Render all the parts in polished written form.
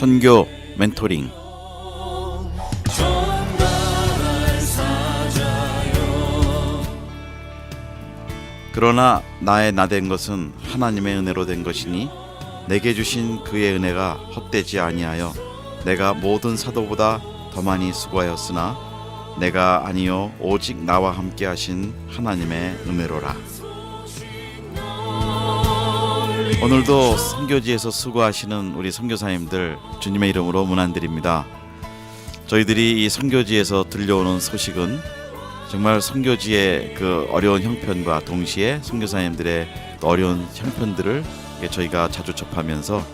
선교 멘토링. 그러나 나의 나된 것은 하나님의 은혜로 된 것이니 내게 주신 그의 은혜가 헛되지 아니하여 내가 모든 사도보다 더 많이 수고하였으나 내가 아니요 오직 나와 함께 하신 하나님의 은혜로라. 오늘도 선교지에서 수고하시는 우리 선교사님들 주님의 이름으로 문안드립니다. 저희들이 이 선교지에서 들려오는 소식은 정말 선교지의 그 어려운 형편과 동시에 선교사님들의 어려운 형편들을 저희가 자주 접하면서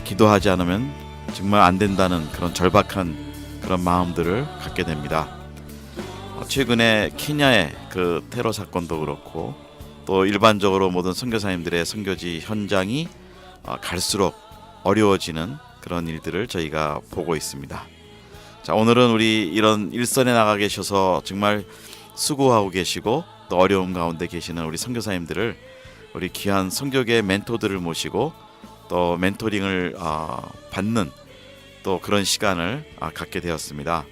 기도하지 않으면 정말 안 된다는 그런 절박한 그런 마음들을 갖게 됩니다. 최근에 케냐의 그 테러 사건도 그렇고 또 일반적으로 모든 선교사님들의 선교지 현장이 갈수록 어려워지는 그런 일들을 저희가 보고 있습니다. 자, 오늘은 우리 이런 일선에 나가 계셔서 정말 수고하고 계시고 또 어려움 가운데 계시는 우리 선교사님들을 우리 귀한 선교계 멘토들을 모시고 또 멘토링을 받는 또 그런 시간을 갖게 되었습니다.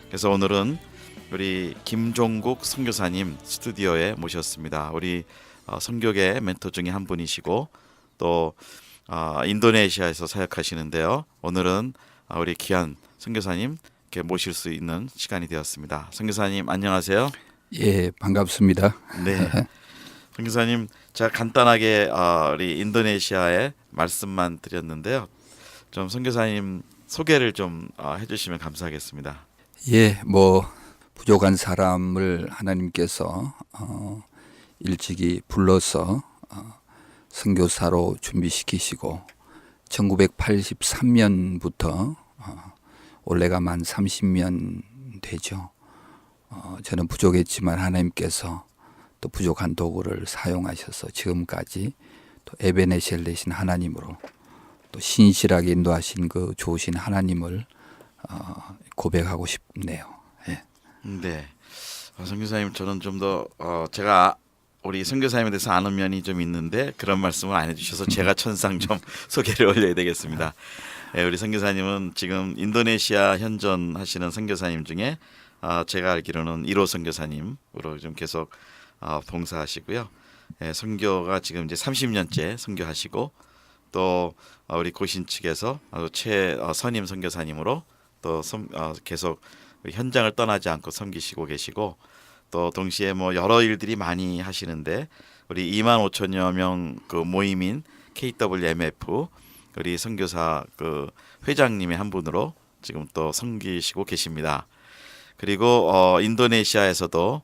그래서 오늘은 우리 김종국 선교사님 스튜디오에 모셨습니다. 우리 선교계 멘토 중에 한 분이시고 또 인도네시아에서 사역하시는데요. 오늘은 우리 귀한 선교사님 이렇게 모실 수 있는 시간이 되었습니다. 선교사님 안녕하세요. 예, 반갑습니다. 네, 선교사님 제가 간단하게 우리 인도네시아의 말씀만 드렸는데요. 좀 선교사님 소개를 좀 해주시면 감사하겠습니다. 예, 부족한 사람을 하나님께서 일찍이 불러서 선교사로 준비시키시고 1983년부터 올해가 만 30년 되죠. 저는 부족했지만 하나님께서 또 부족한 도구를 사용하셔서 지금까지 또 에베네셀 되신 하나님으로 또 신실하게 인도하신 그 좋으신 하나님을 고백하고 싶네요. 예. 네, 선교사님 저는 좀 더 제가 우리 선교사님에 대해서 아는 면이 좀 있는데 그런 말씀을 안 해주셔서 제가 천상 좀 소개를 올려야 되겠습니다. 네, 우리 선교사님은 지금 인도네시아 현존하시는 선교사님 중에 제가 알기로는 1호 선교사님으로 좀 계속 봉사하시고요. 네, 선교가 지금 이제 30년째 선교하시고 또 우리 고신 측에서 최선임 선교사님으로 또 계속 현장을 떠나지 않고 섬기시고 계시고 또 동시에 여러 일들이 많이 하시는데 우리 2만 5천여 명 그 모임인 KWMF 우리 선교사 그 회장님의 한 분으로 지금 또 섬기시고 계십니다. 그리고 인도네시아에서도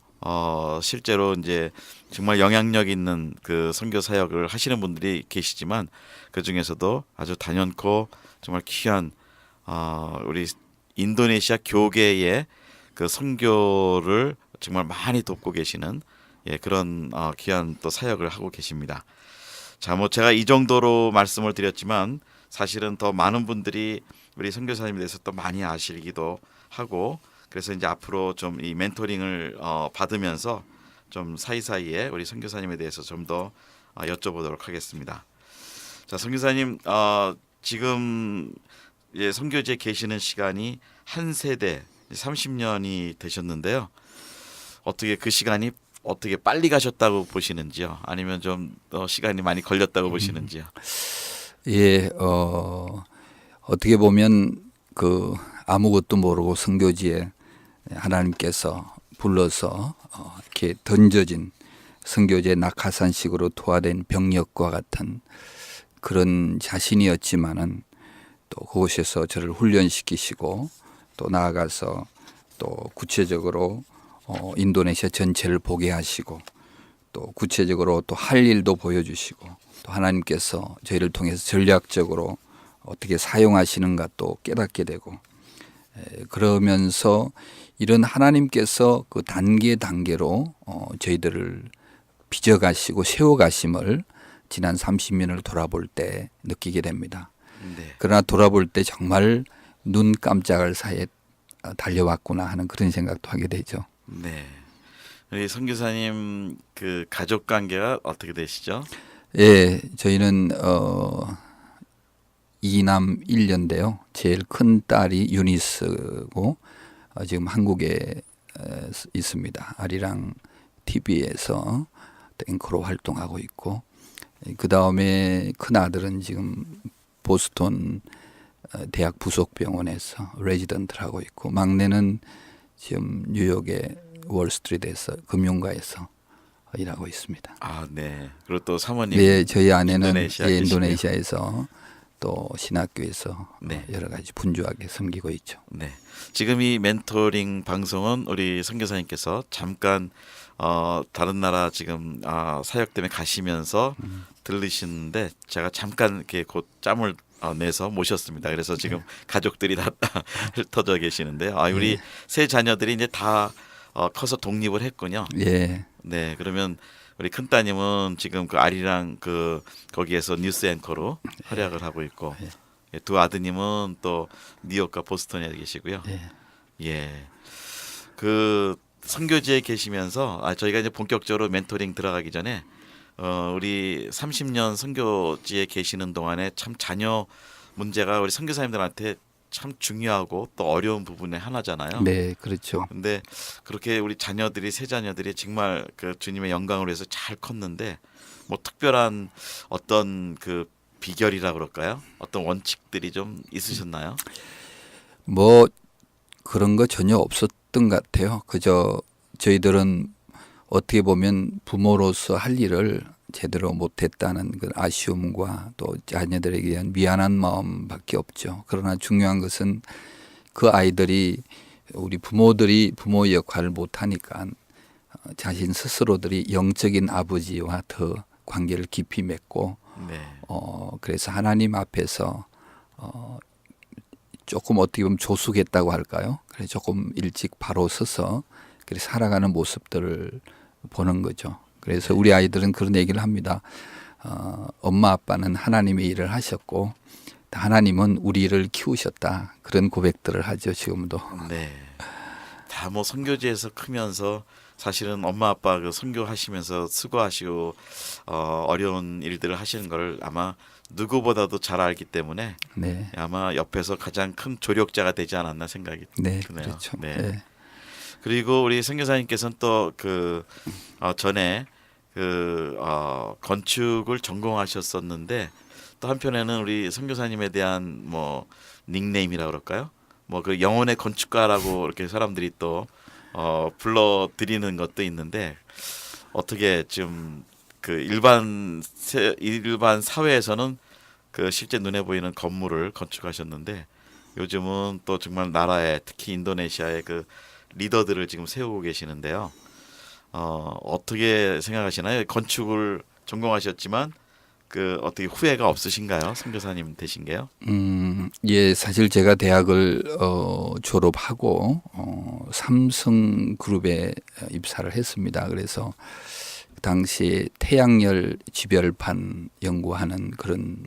실제로 이제 정말 영향력 있는 그 선교 사역을 하시는 분들이 계시지만 그 중에서도 아주 단연코 정말 귀한 우리 인도네시아 교계의 그 선교를 정말 많이 돕고 계시는 그런 귀한 또 사역을 하고 계십니다. 자, 제가 이 정도로 말씀을 드렸지만 사실은 더 많은 분들이 우리 선교사님에 대해서 또 많이 아시기도 하고 그래서 이제 앞으로 좀 이 멘토링을 받으면서 좀 사이사이에 우리 선교사님에 대해서 좀 더 여쭤보도록 하겠습니다. 자, 선교사님 지금 선교지에 계시는 시간이 한 세대 30년이 되셨는데요. 어떻게 그 시간이 어떻게 빨리 가셨다고 보시는지요? 아니면 좀 시간이 많이 걸렸다고 보시는지요? 예, 어떻게 보면 그 아무것도 모르고 선교지에 하나님께서 불러서 이렇게 던져진 선교지의 낙하산식으로 투하된 병력과 같은 그런 자신이었지만은 또 그곳에서 저를 훈련시키시고 또 나아가서 또 구체적으로 인도네시아 전체를 보게 하시고 또 구체적으로 또 할 일도 보여주시고 또 하나님께서 저희를 통해서 전략적으로 어떻게 사용하시는가 또 깨닫게 되고 그러면서 이런 하나님께서 그 단계로 저희들을 빚어가시고 세워가심을 지난 30년을 돌아볼 때 느끼게 됩니다. 네. 그러나 돌아볼 때 정말 눈 깜짝할 사이에 달려왔구나 하는 그런 생각도 하게 되죠. 네. 우리 선교사님 그 가족 관계가 어떻게 되시죠? 예, 저희는 2남 1녀인데요. 제일 큰 딸이 유니스고 지금 한국에 있습니다. 아리랑 TV에서 앵커로 활동하고 있고, 그 다음에 큰 아들은 지금 보스턴 대학 부속병원에서 레지던트를 하고 있고, 막내는 지금 뉴욕의 월스트리트에서 금융가에서 일하고 있습니다. 아, 네. 그리고 또 사모님. 네, 저희 아내는 인도네시아 예, 계시네요. 인도네시아에서 또 신학교에서 네. 여러 가지 분주하게 섬기고 있죠. 네. 지금 이 멘토링 방송은 우리 선교사님께서 잠깐 다른 나라 지금 사역 때문에 가시면서 들으시는데 제가 잠깐 이렇게 곧 짬을 내서 모셨습니다. 그래서 지금 가족들이 다 흩어져 계시는데요. 우리 세 자녀들이 이제 다 커서 독립을 했군요. 예, 네, 그러면 우리 큰 따님은 지금 그 아리랑 거기에서 뉴스 앵커로 활약을 하고 있고, 예, 두 아드님은 또 뉴욕과 보스턴에 계시고요. 예. 예, 그 선교지에 계시면서 저희가 이제 본격적으로 멘토링 들어가기 전에 우리 30년 선교지에 계시는 동안에 참 자녀 문제가 우리 선교사님들한테 참 중요하고 또 어려운 부분의 하나잖아요. 네, 그렇죠. 근데 그렇게 우리 자녀들이 세 자녀들이 정말 그 주님의 영광을 위해서 잘 컸는데 뭐 특별한 어떤 그 비결이라 그럴까요? 어떤 원칙들이 좀 있으셨나요? 뭐 그런 거 전혀 없었던 것 같아요. 그저 저희들은 어떻게 보면 부모로서 할 일을 제대로 못했다는 그 아쉬움과 또 자녀들에게 대한 미안한 마음밖에 없죠. 그러나 중요한 것은 그 아이들이 우리 부모들이 부모의 역할을 못하니까 자신 스스로들이 영적인 아버지와 더 관계를 깊이 맺고 네. 그래서 하나님 앞에서 조금 어떻게 보면 조숙했다고 할까요? 그래 조금 일찍 바로 서서 그래 살아가는 모습들을 보는 거죠. 그래서 우리 아이들은 그런 얘기를 합니다. 엄마 아빠는 하나님의 일을 하셨고 하나님은 우리를 키우셨다. 그런 고백들을 하죠. 지금도. 네. 다 뭐 선교지에서 크면서 사실은 엄마 아빠 그 선교하시면서 수고하시고 어려운 일들을 하시는 걸 아마 누구보다도 잘 알기 때문에 네, 아마 옆에서 가장 큰 조력자가 되지 않았나 생각이 네, 드네요. 그렇죠. 네. 네. 그리고 우리 선교사님께서는 또 그 전에 건축을 전공하셨었는데 또 한편에는 우리 선교사님에 대한 뭐 닉네임이라 그럴까요? 뭐 그 영혼의 건축가라고 이렇게 사람들이 또 불러 드리는 것도 있는데 어떻게 지금 그 일반 사회에서는 그 실제 눈에 보이는 건물을 건축하셨는데 요즘은 또 정말 나라에 특히 인도네시아의 그 리더들을 지금 세우고 계시는데요. 어떻게 생각하시나요? 건축을 전공하셨지만 그 어떻게 후회가 없으신가요? 선교사님 되신 게요? 예, 사실 제가 대학을 졸업하고 삼성그룹에 입사를 했습니다. 그래서 당시 태양열 지별판 연구하는 그런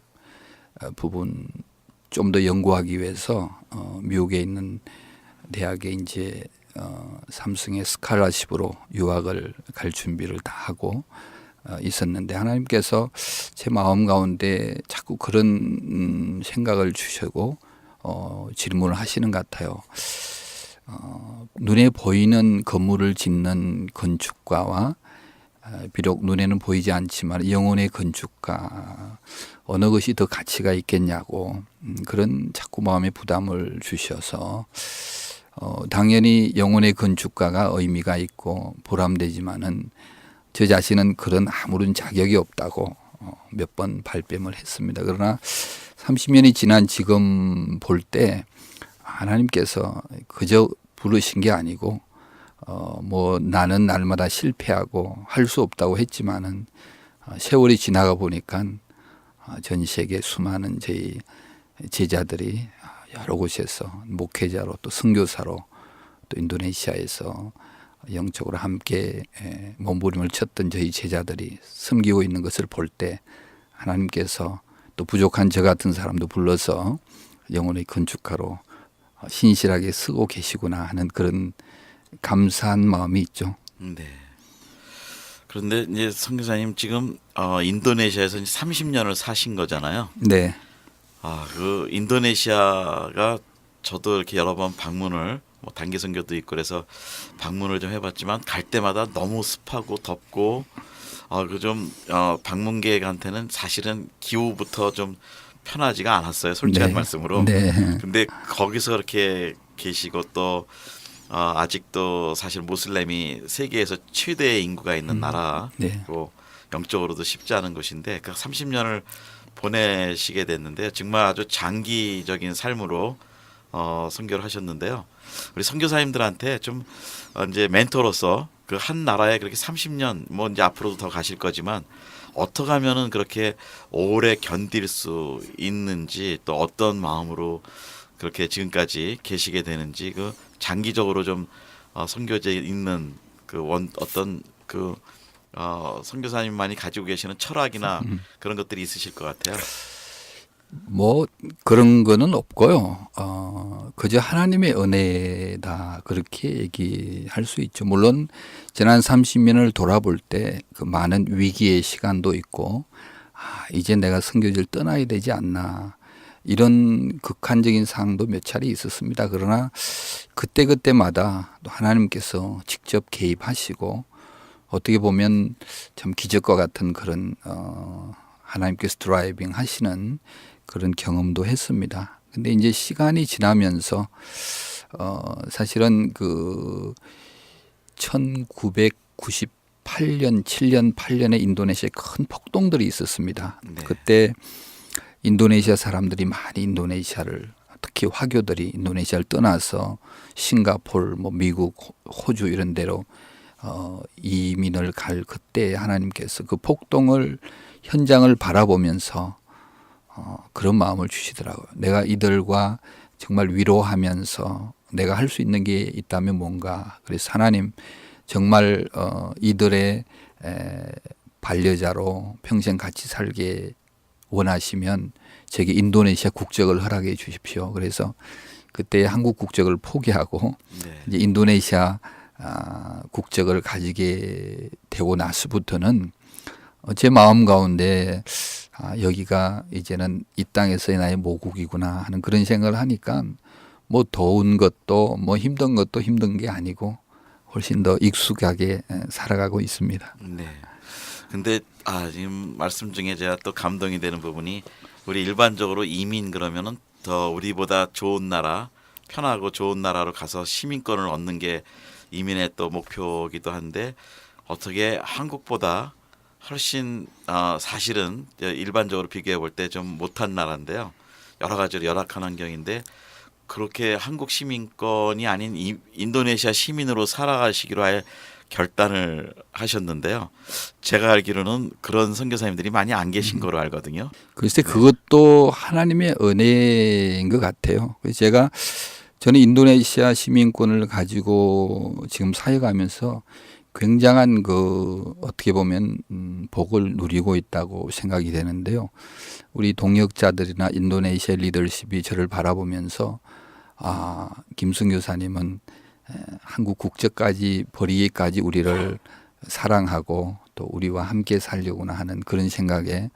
부분 좀 더 연구하기 위해서 미국에 있는 대학에 이제 삼성의 스칼라십으로 유학을 갈 준비를 다 하고 있었는데 하나님께서 제 마음 가운데 자꾸 그런 생각을 주시고 질문을 하시는 것 같아요. 눈에 보이는 건물을 짓는 건축가와 비록 눈에는 보이지 않지만 영혼의 건축가 어느 것이 더 가치가 있겠냐고 그런 자꾸 마음에 부담을 주셔서 당연히 영혼의 건축가가 의미가 있고 보람되지만은 저 자신은 그런 아무런 자격이 없다고 몇 번 발뺌을 했습니다. 그러나 30년이 지난 지금 볼 때 하나님께서 그저 부르신 게 아니고 뭐 나는 날마다 실패하고 할 수 없다고 했지만은 세월이 지나가 보니까 전 세계 수많은 저희 제자들이 여러 곳에서 목회자로 또 선교사로 또 인도네시아에서 영적으로 함께 몸부림을 쳤던 저희 제자들이 섬기고 있는 것을 볼 때 하나님께서 또 부족한 저 같은 사람도 불러서 영혼의 건축가로 신실하게 쓰고 계시구나 하는 그런 감사한 마음이 있죠. 네. 그런데 이제 선교사님 지금 인도네시아에서 30년을 사신 거잖아요. 네. 그 인도네시아가 저도 이렇게 여러 번 방문을 뭐 단기 선교도 있고 그래서 방문을 좀 해봤지만 갈 때마다 너무 습하고 덥고 그 좀 방문객한테는 사실은 기후부터 좀 편하지가 않았어요. 솔직한 네. 말씀으로. 네. 근데 거기서 그렇게 계시고 또 아직도 사실 모슬렘이 세계에서 최대의 인구가 있는 나라고 네. 영적으로도 쉽지 않은 곳인데 그 30년을 보내시게 됐는데 정말 아주 장기적인 삶으로 선교를 하셨는데요. 우리 선교사님들한테 좀 이제 멘토로서 그 한 나라에 그렇게 30년 뭐 이제 앞으로도 더 가실 거지만 어떻게 하면은 그렇게 오래 견딜 수 있는지 또 어떤 마음으로 그렇게 지금까지 계시게 되는지 그 장기적으로 좀 선교제에 있는 어떤 선교사님만이 가지고 계시는 철학이나 그런 것들이 있으실 것 같아요. 뭐 그런 거는 없고요. 그저 하나님의 은혜다 그렇게 얘기할 수 있죠. 물론 지난 30년을 돌아볼 때 그 많은 위기의 시간도 있고 이제 내가 선교지를 떠나야 되지 않나 이런 극한적인 상황도 몇 차례 있었습니다. 그러나 그때그때마다 또 하나님께서 직접 개입하시고 어떻게 보면 참 기적과 같은 그런 하나님께서 드라이빙 하시는 그런 경험도 했습니다. 근데 이제 시간이 지나면서 사실은 그 1998년, 7년, 8년에 인도네시아에 큰 폭동들이 있었습니다. 네. 그때 인도네시아 사람들이 많이 인도네시아를 특히 화교들이 인도네시아를 떠나서 싱가포르, 뭐 미국, 호주 이런 데로 이민을 갈 그때 하나님께서 그 폭동을 현장을 바라보면서 그런 마음을 주시더라고요. 내가 이들과 정말 위로하면서 내가 할 수 있는 게 있다면 뭔가. 그래서 하나님 정말 이들의 반려자로 평생 같이 살게 원하시면 제게 인도네시아 국적을 허락해 주십시오. 그래서 그때 한국 국적을 포기하고 네. 이제 인도네시아 국적을 가지게 되고 나서부터는 제 마음 가운데 여기가 이제는 이 땅에서의 나의 모국이구나 하는 그런 생각을 하니까 뭐 더운 것도 뭐 힘든 것도 힘든 게 아니고 훨씬 더 익숙하게 살아가고 있습니다. 네. 근데 지금 말씀 중에 제가 또 감동이 되는 부분이 우리 일반적으로 이민 그러면은 더 우리보다 좋은 나라, 편하고 좋은 나라로 가서 시민권을 얻는 게 이민의 또 목표이기도 한데 어떻게 한국보다 훨씬 사실은 일반적으로 비교해 볼 때 좀 못한 나라인데요. 여러 가지로 열악한 환경인데 그렇게 한국 시민권이 아닌 인도네시아 시민으로 살아가시기로 할 결단을 하셨는데요. 제가 알기로는 그런 선교사님들이 많이 안 계신 거로 알거든요. 글쎄 그것도 하나님의 은혜인 것 같아요. 그래서 저는 인도네시아 시민권을 가지고 지금 사역하면서 굉장한 어떻게 보면 복을 누리고 있다고 생각이 되는데요. 우리 동역자들이나 인도네시아 리더십이 저를 바라보면서 김승 교사님은 한국 국적까지 버리기까지 우리를 사랑하고 또 우리와 함께 살려고나 하는 그런 생각에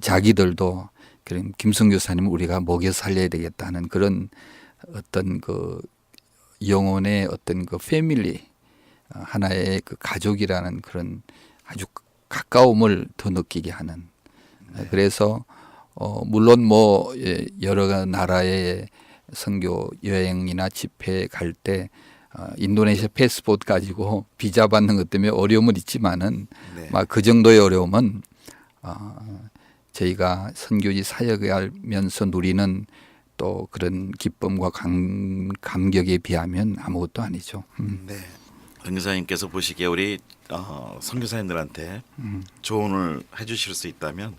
자기들도 그런 김승 교사님을 우리가 먹여 살려야 되겠다는 그런 어떤 영혼의 어떤 패밀리 하나의 가족이라는 그런 아주 가까움을 더 느끼게 하는. 그래서 물론 뭐 여러 나라의 선교 여행이나 집회 갈 때 인도네시아 패스포트 가지고 비자 받는 것 때문에 어려움은 있지만은 막 그 정도의 어려움은 저희가 선교지 사역하면서 누리는 또 그런 기쁨과 감격에 비하면 아무것도 아니죠. 네. 선교사님께서 보시기에 우리 선교사님들한테 조언을 해주실 수 있다면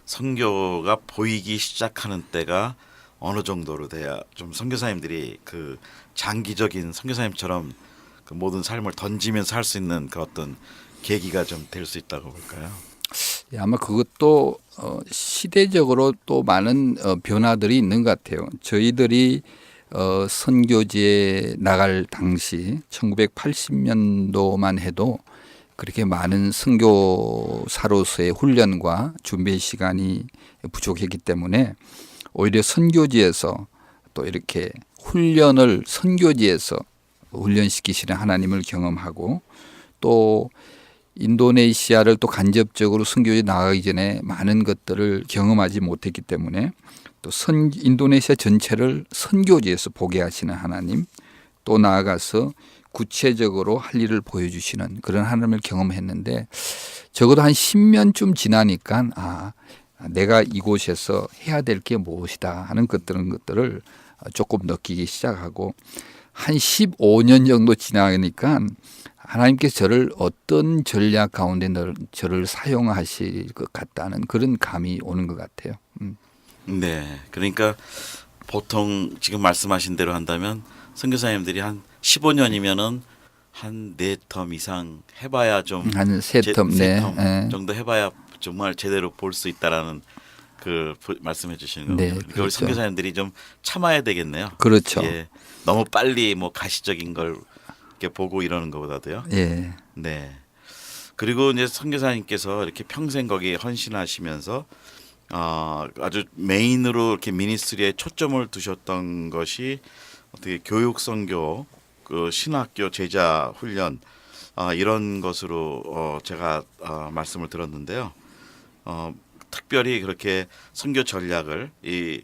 선교가 보이기 시작하는 때가 어느 정도로 돼야 좀 선교사님들이 그 장기적인 선교사님처럼 그 모든 삶을 던지면서 할 수 있는 그 어떤 계기가 좀 될 수 있다고 볼까요? 아마 그것도 시대적으로 또 많은 변화들이 있는 것 같아요. 저희들이 선교지에 나갈 당시 1980년도만 해도 그렇게 많은 선교사로서의 훈련과 준비 시간이 부족했기 때문에 오히려 선교지에서 또 이렇게 훈련을 선교지에서 훈련시키시는 하나님을 경험하고 또 인도네시아를 또 간접적으로 선교지 나가기 전에 많은 것들을 경험하지 못했기 때문에 또 인도네시아 전체를 선교지에서 보게 하시는 하나님, 또 나아가서 구체적으로 할 일을 보여주시는 그런 하나님을 경험했는데 적어도 한 10년쯤 지나니까 내가 이곳에서 해야 될 게 무엇이다 하는 것들을 조금 느끼기 시작하고 한 15년 정도 지나니까 하나님께서 저를 어떤 전략 가운데 저를 사용하실 것 같다는 그런 감이 오는 것 같아요. 네, 그러니까 보통 지금 말씀하신 대로 한다면 선교사님들이 한 15년이면은 한 4텀 이상 해봐야 좀 한 3텀, 세 네. 텀 정도 해봐야 정말 제대로 볼 수 있다라는 그 말씀해 주시는 거군요. 네, 그러니까 우리 그렇죠. 선교사님들이 좀 참아야 되겠네요. 그렇죠. 예, 너무 빨리 뭐 가시적인 걸 이렇게 보고 이러는 것보다도요. 예. 네. 그리고 이제 선교사님께서 이렇게 평생 거기에 헌신하시면서 아주 메인으로 이렇게 미니스트리에 초점을 두셨던 것이 어떻게 교육 선교, 그 신학교 제자 훈련 이런 것으로 제가 말씀을 들었는데요. 특별히 그렇게 선교 전략을 이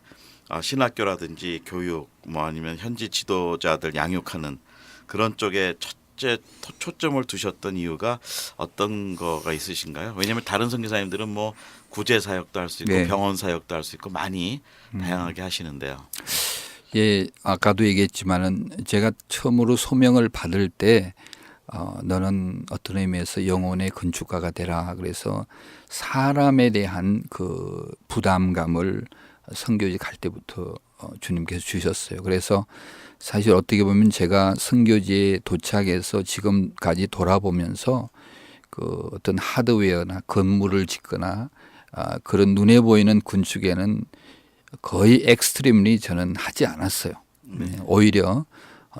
신학교라든지 교육 뭐 아니면 현지 지도자들 양육하는 그런 쪽에 초점을 두셨던 이유가 어떤 거가 있으신가요? 왜냐하면 다른 선교사님들은 뭐 구제 사역도 할 수 있고 네. 병원 사역도 할 수 있고 많이 다양하게 하시는데요. 예, 아까도 얘기했지만은 제가 처음으로 소명을 받을 때 너는 어떤 의미에서 영혼의 건축가가 되라. 그래서 사람에 대한 그 부담감을 선교지 갈 때부터 주님께서 주셨어요. 그래서 사실 어떻게 보면 제가 선교지에 도착해서 지금까지 돌아보면서 그 어떤 하드웨어나 건물을 짓거나 그런 눈에 보이는 건축에는 거의 엑스트림리 저는 하지 않았어요. 네, 오히려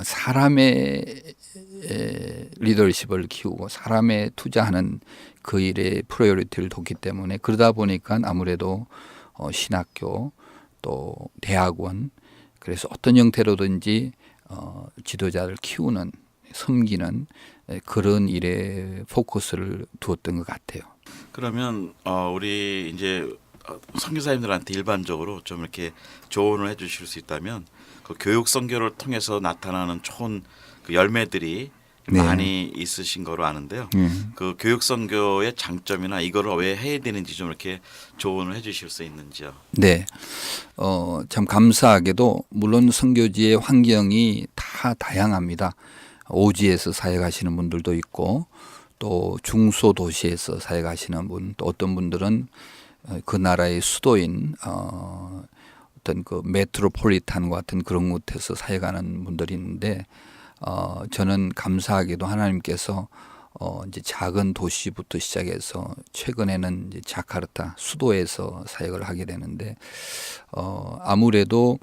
사람의 리더십을 키우고 사람에 투자하는 그 일에 프라이어리티를 뒀기 때문에 그러다 보니까 아무래도 신학교 또 대학원 그래서 어떤 형태로든지 지도자를 키우는 섬기는 그런 일에 포커스를 두었던 것 같아요. 그러면 우리 이제 선교사님들한테 일반적으로 좀 이렇게 조언을 해주실 수 있다면 그 교육 선교를 통해서 나타나는 좋은 그 열매들이 네. 많이 있으신 거로 아는데요. 그 교육 선교의 장점이나 이거를 왜 해야 되는지 좀 이렇게 조언을 해주실 수 있는지요. 네, 참 감사하게도 물론 선교지의 환경이 다 다양합니다. 오지에서 사역하시는 분들도 있고 또 중소도시에서 사역하시는 분, 또 어떤 분들은 그 나라의 수도인 어떤 그 메트로폴리탄 같은 그런 곳에서 사역하는 분들이 있는데 저는 감사하게도 하나님께서 이제 작은 도시부터 시작해서 최근에는 이제 자카르타 수도에서 사역을 하게 되는데 아무래도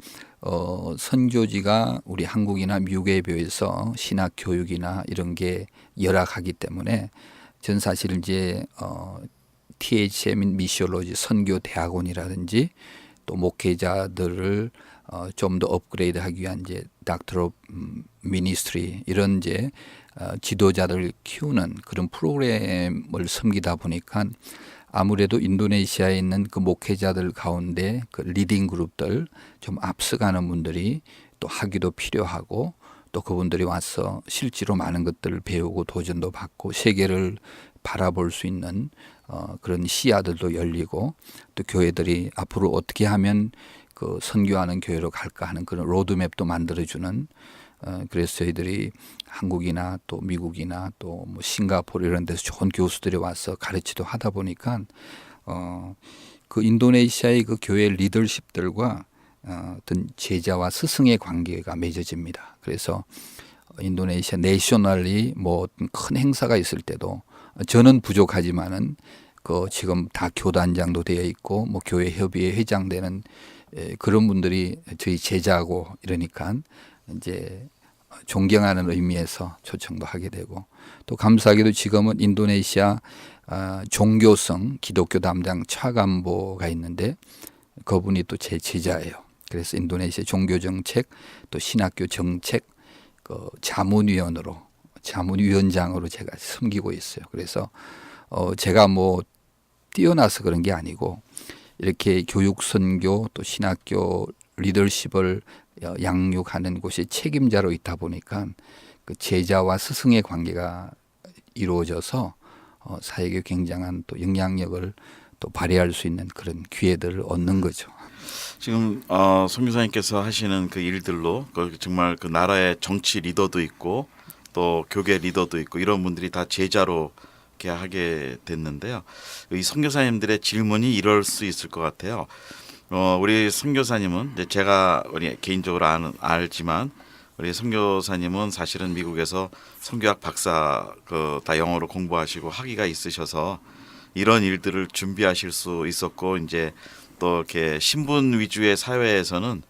선교지가 우리 한국이나 미국에 비해서 신학 교육이나 이런 게 열악하기 때문에 전 사실 이제 THM인 미시올로지 선교 대학원이라든지 또 목회자들을 좀 더 업그레이드하기 위한 이제 닥터 미니스트리 이런 이제 지도자들을 키우는 그런 프로그램을 섬기다 보니까 아무래도 인도네시아에 있는 그 목회자들 가운데 그 리딩 그룹들 좀 앞서가는 분들이 또 하기도 필요하고 또 그분들이 와서 실제로 많은 것들을 배우고 도전도 받고 세계를 바라볼 수 있는 그런 시야들도 열리고 또 교회들이 앞으로 어떻게 하면 그 선교하는 교회로 갈까 하는 그런 로드맵도 만들어주는 그래서 저희들이 한국이나 또 미국이나 또 뭐 싱가포르 이런 데서 좋은 교수들이 와서 가르치도 하다 보니까 그 인도네시아의 그 교회 리더십들과 어떤 제자와 스승의 관계가 맺어집니다. 그래서 인도네시아 내셔널리 뭐 어떤 큰 행사가 있을 때도 저는 부족하지만은 그 지금 다 교단장도 되어 있고 뭐 교회 협의회 회장되는 그런 분들이 저희 제자고 이러니까 이제 존경하는 의미에서 초청도 하게 되고 또 감사하게도 지금은 인도네시아 종교성 기독교 담당 차관보가 있는데 그분이 또 제 제자예요. 그래서 인도네시아 종교 정책 또 신학교 정책 그 자문위원장으로 제가 섬기고 있어요. 그래서 제가 뭐 뛰어나서 그런 게 아니고 이렇게 교육 선교 또 신학교 리더십을 양육하는 곳이 책임자로 있다 보니까 그 제자와 스승의 관계가 이루어져서 사회에 굉장한 또 영향력을 또 발휘할 수 있는 그런 기회들을 얻는 거죠. 지금 선교사님께서 하시는 그 일들로 정말 그 나라의 정치 리더도 있고 또 교계 리더도 있고 이런 분들이 다 제자로 이렇게 하게 됐는데요. 이 선교사님들의 질문이 이럴 수 있을 것 같아요. 우리 선교사님은 이제 제가 우리 개인적으로 알지만 우리 선교사님은 사실은 미국에서 선교학 박사 다 영어로 공부하시고 학위가 있으셔서 이런 일들을 준비하실 수 있었고 이제 또 이렇게 신분 위주의 사회에서는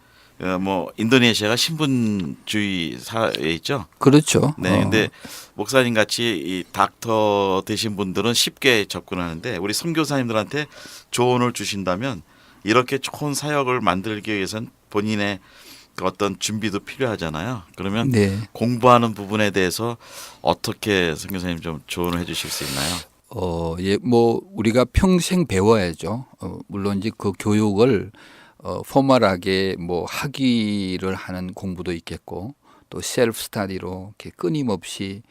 뭐 인도네시아가 신분주의 사회에 있죠. 그렇죠. 네, 근데 목사님 같이 이 닥터 되신 분들은 쉽게 접근하는데 우리 선교사님들한테 조언을 주신다면 이렇게 좋은 사역을 만들기 위해서는 본인의 그 어떤 준비도 필요하잖아요. 그러면 네. 공부하는 부분에 대해서 어떻게 선교사님 좀 조언을 해주실 수 있나요? 예, 뭐 우리가 평생 배워야죠. 물론 이제 그 교육을 포멀하게 뭐 학위를 하는 공부도 있겠고 또 셀프 스터디로 이렇게 끊임없이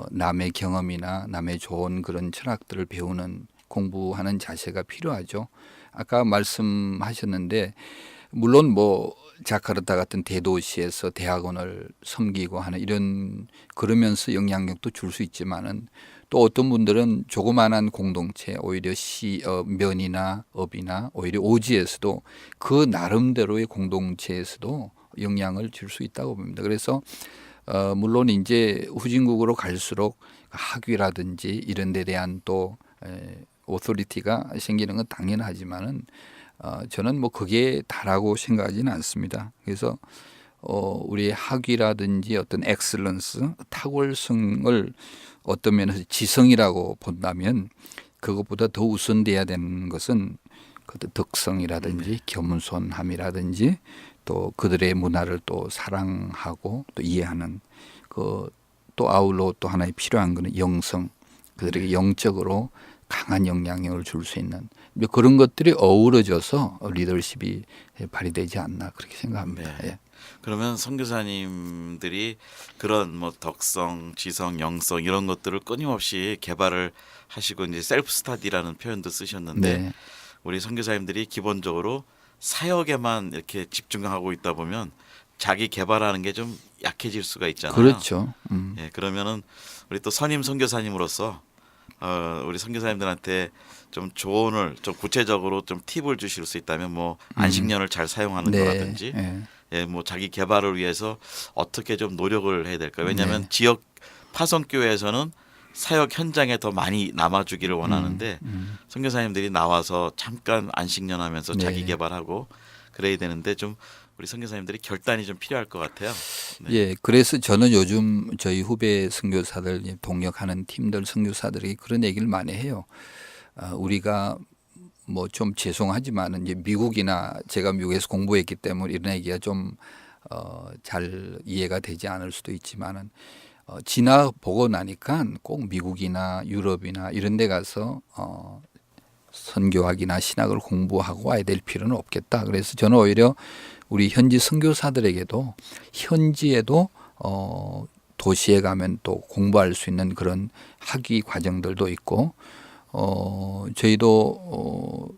남의 경험이나 남의 좋은 그런 철학들을 배우는 공부하는 자세가 필요하죠. 아까 말씀하셨는데 물론 뭐 자카르타 같은 대도시에서 대학원을 섬기고 하는 이런 그러면서 영향력도 줄 수 있지만은 또 어떤 분들은 조그마한 공동체 오히려 면이나 업이나 오히려 오지에서도 그 나름대로의 공동체에서도 영향을 줄 수 있다고 봅니다. 그래서 물론 이제 후진국으로 갈수록 학위라든지 이런 데 대한 또 오토리티가 생기는 건 당연하지만은 저는 뭐 그게 다라고 생각하지는 않습니다. 그래서 우리 학위라든지 어떤 엑셀런스, 탁월성을 어떤 면에서 지성이라고 본다면 그것보다 더 우선돼야 되는 것은 그 덕성이라든지 겸손함이라든지 또 그들의 문화를 또 사랑하고 또 이해하는 또 아울러 또 하나의 필요한 것은 영성, 그들에게 영적으로 강한 영향력을 줄 수 있는 그런 것들이 어우러져서 리더십이 발휘되지 않나 그렇게 생각합니다. 네. 예. 그러면 선교사님들이 그런 뭐 덕성, 지성, 영성 이런 것들을 끊임없이 개발을 하시고 이제 셀프 스터디라는 표현도 쓰셨는데 네. 우리 선교사님들이 기본적으로 사역에만 이렇게 집중하고 있다 보면 자기 개발하는 게 좀 약해질 수가 있잖아요. 그렇죠. 예, 그러면은 우리 또 선임 선교사님으로서 우리 선교사님들한테 좀 조언을 좀 구체적으로 좀 팁을 주실 수 있다면 뭐 안식년을 잘 사용하는 네. 거라든지 예. 예, 뭐 자기 개발을 위해서 어떻게 좀 노력을 해야 될까요? 왜냐하면 네. 지역 파송교회에서는 사역 현장에 더 많이 남아주기를 원하는데 선교사님들이 나와서 잠깐 안식년 하면서 네. 자기 개발하고 그래야 되는데 좀 우리 선교사님들이 결단이 좀 필요할 것 같아요. 네. 예, 그래서 저는 요즘 저희 후배 선교사들 동역하는 팀들 선교사들에게 그런 얘기를 많이 해요. 우리가 뭐 좀 죄송하지만은 이제 미국이나 제가 미국에서 공부했기 때문에 이런 얘기가 좀 잘 이해가 되지 않을 수도 있지만은 지나 보고 나니까 꼭 미국이나 유럽이나 이런 데 가서 선교학이나 신학을 공부하고 와야 될 필요는 없겠다. 그래서 저는 오히려 우리 현지 선교사들에게도 현지에도 도시에 가면 또 공부할 수 있는 그런 학위 과정들도 있고 저희도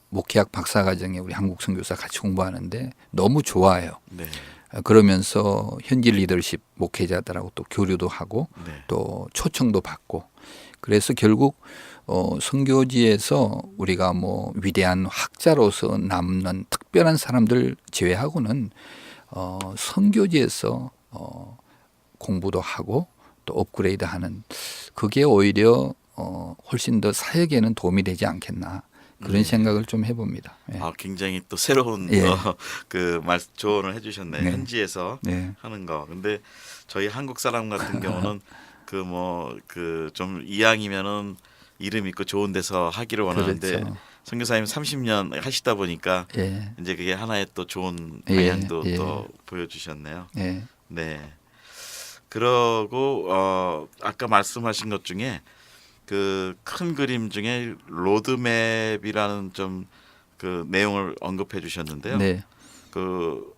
목회학 박사과정에 우리 한국 선교사 같이 공부하는데 너무 좋아요. 네. 그러면서 현지 리더십 목회자들하고 또 교류도 하고 네. 또 초청도 받고 그래서 결국 선교지에서 우리가 뭐 위대한 학자로서 남는 특별한 사람들 제외하고는 선교지에서 공부도 하고 또 업그레이드하는 그게 오히려 훨씬 더 사역에는 도움이 되지 않겠나 그런 네. 생각을 좀 해봅니다. 예. 아, 굉장히 또 새로운 예. 그 조언을 해주셨네. 네. 현지에서 네. 하는 거. 근데 저희 한국 사람 같은 경우는 그 좀 이왕이면은 이름 있고 좋은 데서 하기를 원하는데 그렇죠. 선교사님 30년 하시다 보니까 예. 이제 그게 하나의 또 좋은 예, 방향도 예. 또 보여주셨네요. 예. 네. 그러고 아까 말씀하신 것 중에 그 큰 그림 중에 로드맵이라는 좀 그 내용을 언급해 주셨는데요. 네. 그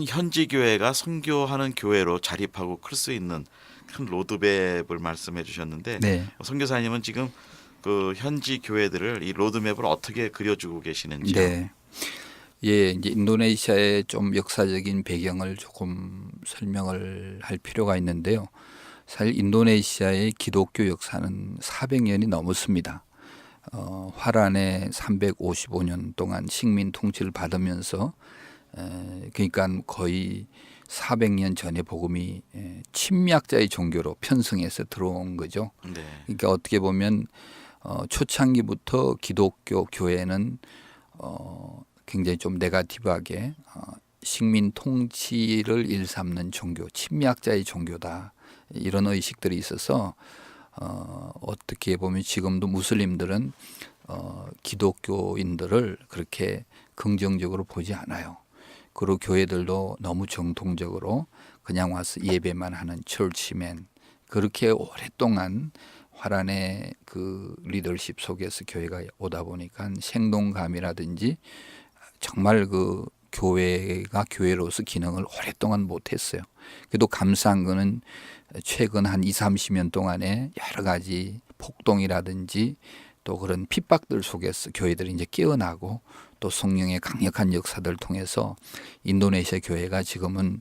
현지 교회가 선교하는 교회로 자립하고 클 수 있는 큰 로드맵을 말씀해 주셨는데 네. 선교사님은 지금 그 현지 교회들을 이 로드맵을 어떻게 그려주고 계시는지요? 네. 예, 이제 인도네시아의 좀 역사적인 배경을 조금 설명을 할 필요가 있는데요. 사실 인도네시아의 기독교 역사는 400년이 넘었습니다. 화란에 355년 동안 식민 통치를 받으면서 그러니까 거의 400년 전에 복음이 침략자의 종교로 편성해서 들어온 거죠. 네. 그러니까 어떻게 보면 초창기부터 기독교 교회는 굉장히 좀 네거티브하게 식민 통치를 일삼는 종교, 침략자의 종교다 이런 의식들이 있어서 어떻게 보면 지금도 무슬림들은 기독교인들을 그렇게 긍정적으로 보지 않아요. 그리고 교회들도 너무 정통적으로 그냥 와서 예배만 하는 철치맨 그렇게 오랫동안 화란의 그 리더십 속에서 교회가 오다 보니까 생동감이라든지 정말 그 교회가 교회로서 기능을 오랫동안 못했어요. 그래도 감사한 거는 최근 한 20, 30년 동안에 여러 가지 폭동이라든지 또 그런 핍박들 속에서 교회들이 이제 깨어나고 또 성령의 강력한 역사들을 통해서 인도네시아 교회가 지금은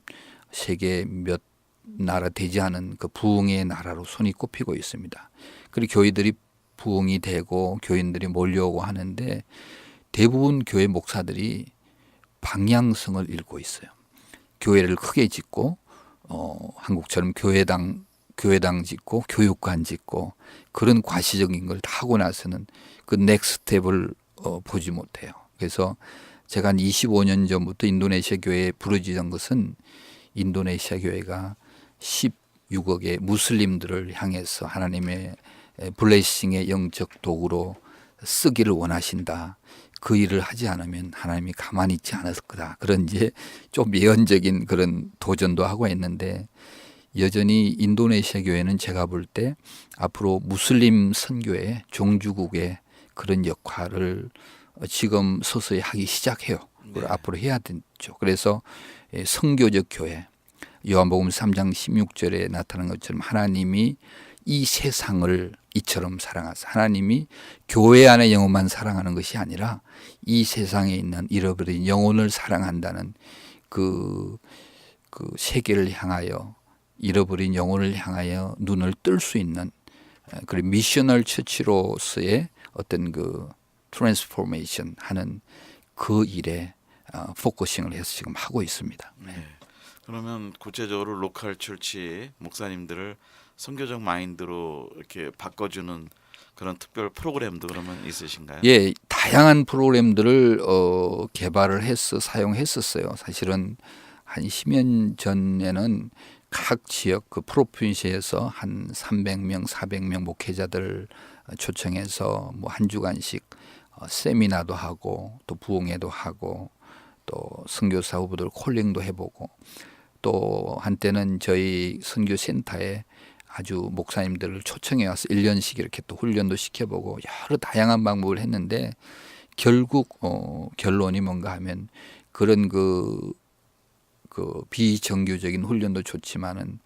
세계 몇 나라 되지 않은 그 부흥의 나라로 손이 꼽히고 있습니다. 그리고 교회들이 부흥이 되고 교인들이 몰려오고 하는데 대부분 교회 목사들이 방향성을 잃고 있어요. 교회를 크게 짓고 한국처럼 교회당 짓고 교육관 짓고 그런 과시적인 걸 다 하고 나서는 그 넥스트 스텝을 보지 못해요. 그래서 제가 한 25년 전부터 인도네시아 교회에 부르짖은 것은 인도네시아 교회가 16억의 무슬림들을 향해서 하나님의 블레싱의 영적 도구로 쓰기를 원하신다. 그 일을 하지 않으면 하나님이 가만히 있지 않았을 거다. 그런 이제 좀 예언적인 그런 도전도 하고 있는데 여전히 인도네시아 교회는 제가 볼 때 앞으로 무슬림 선교의 종주국의 그런 역할을 지금 서서히 하기 시작해요. 그리고 앞으로 해야 되죠. 그래서 선교적 교회 요한복음 3장 16절에 나타난 것처럼 하나님이 이 세상을 이처럼 사랑하사 하나님이 교회 안의 영혼만 사랑하는 것이 아니라 이 세상에 있는 잃어버린 영혼을 사랑한다는 그 세계를 향하여 잃어버린 영혼을 향하여 눈을 뜰 수 있는 그리고 미셔널 처치로서의 어떤 그 트랜스포메이션 하는 그 일에 포커싱을 해서 지금 하고 있습니다. 네. 그러면 구체적으로 로컬 철치 목사님들을 선교적 마인드로 이렇게 바꿔주는 그런 특별 프로그램도 그러면 있으신가요? 예, 다양한 프로그램들을 개발을 해서 사용했었어요. 사실은 한 10년 전에는 각 지역 그 프로빈시에서 한 300명, 400명 목회자들 초청해서 뭐 한 주간씩 세미나도 하고 또 부흥회도 하고 또 선교사 후보들 콜링도 해보고 또 한때는 저희 선교센터에 아주 목사님들을 초청해 와서 1년씩 이렇게 또 훈련도 시켜보고 여러 다양한 방법을 했는데 결국 결론이 뭔가 하면 그런 그 비정규적인 훈련도 좋지만은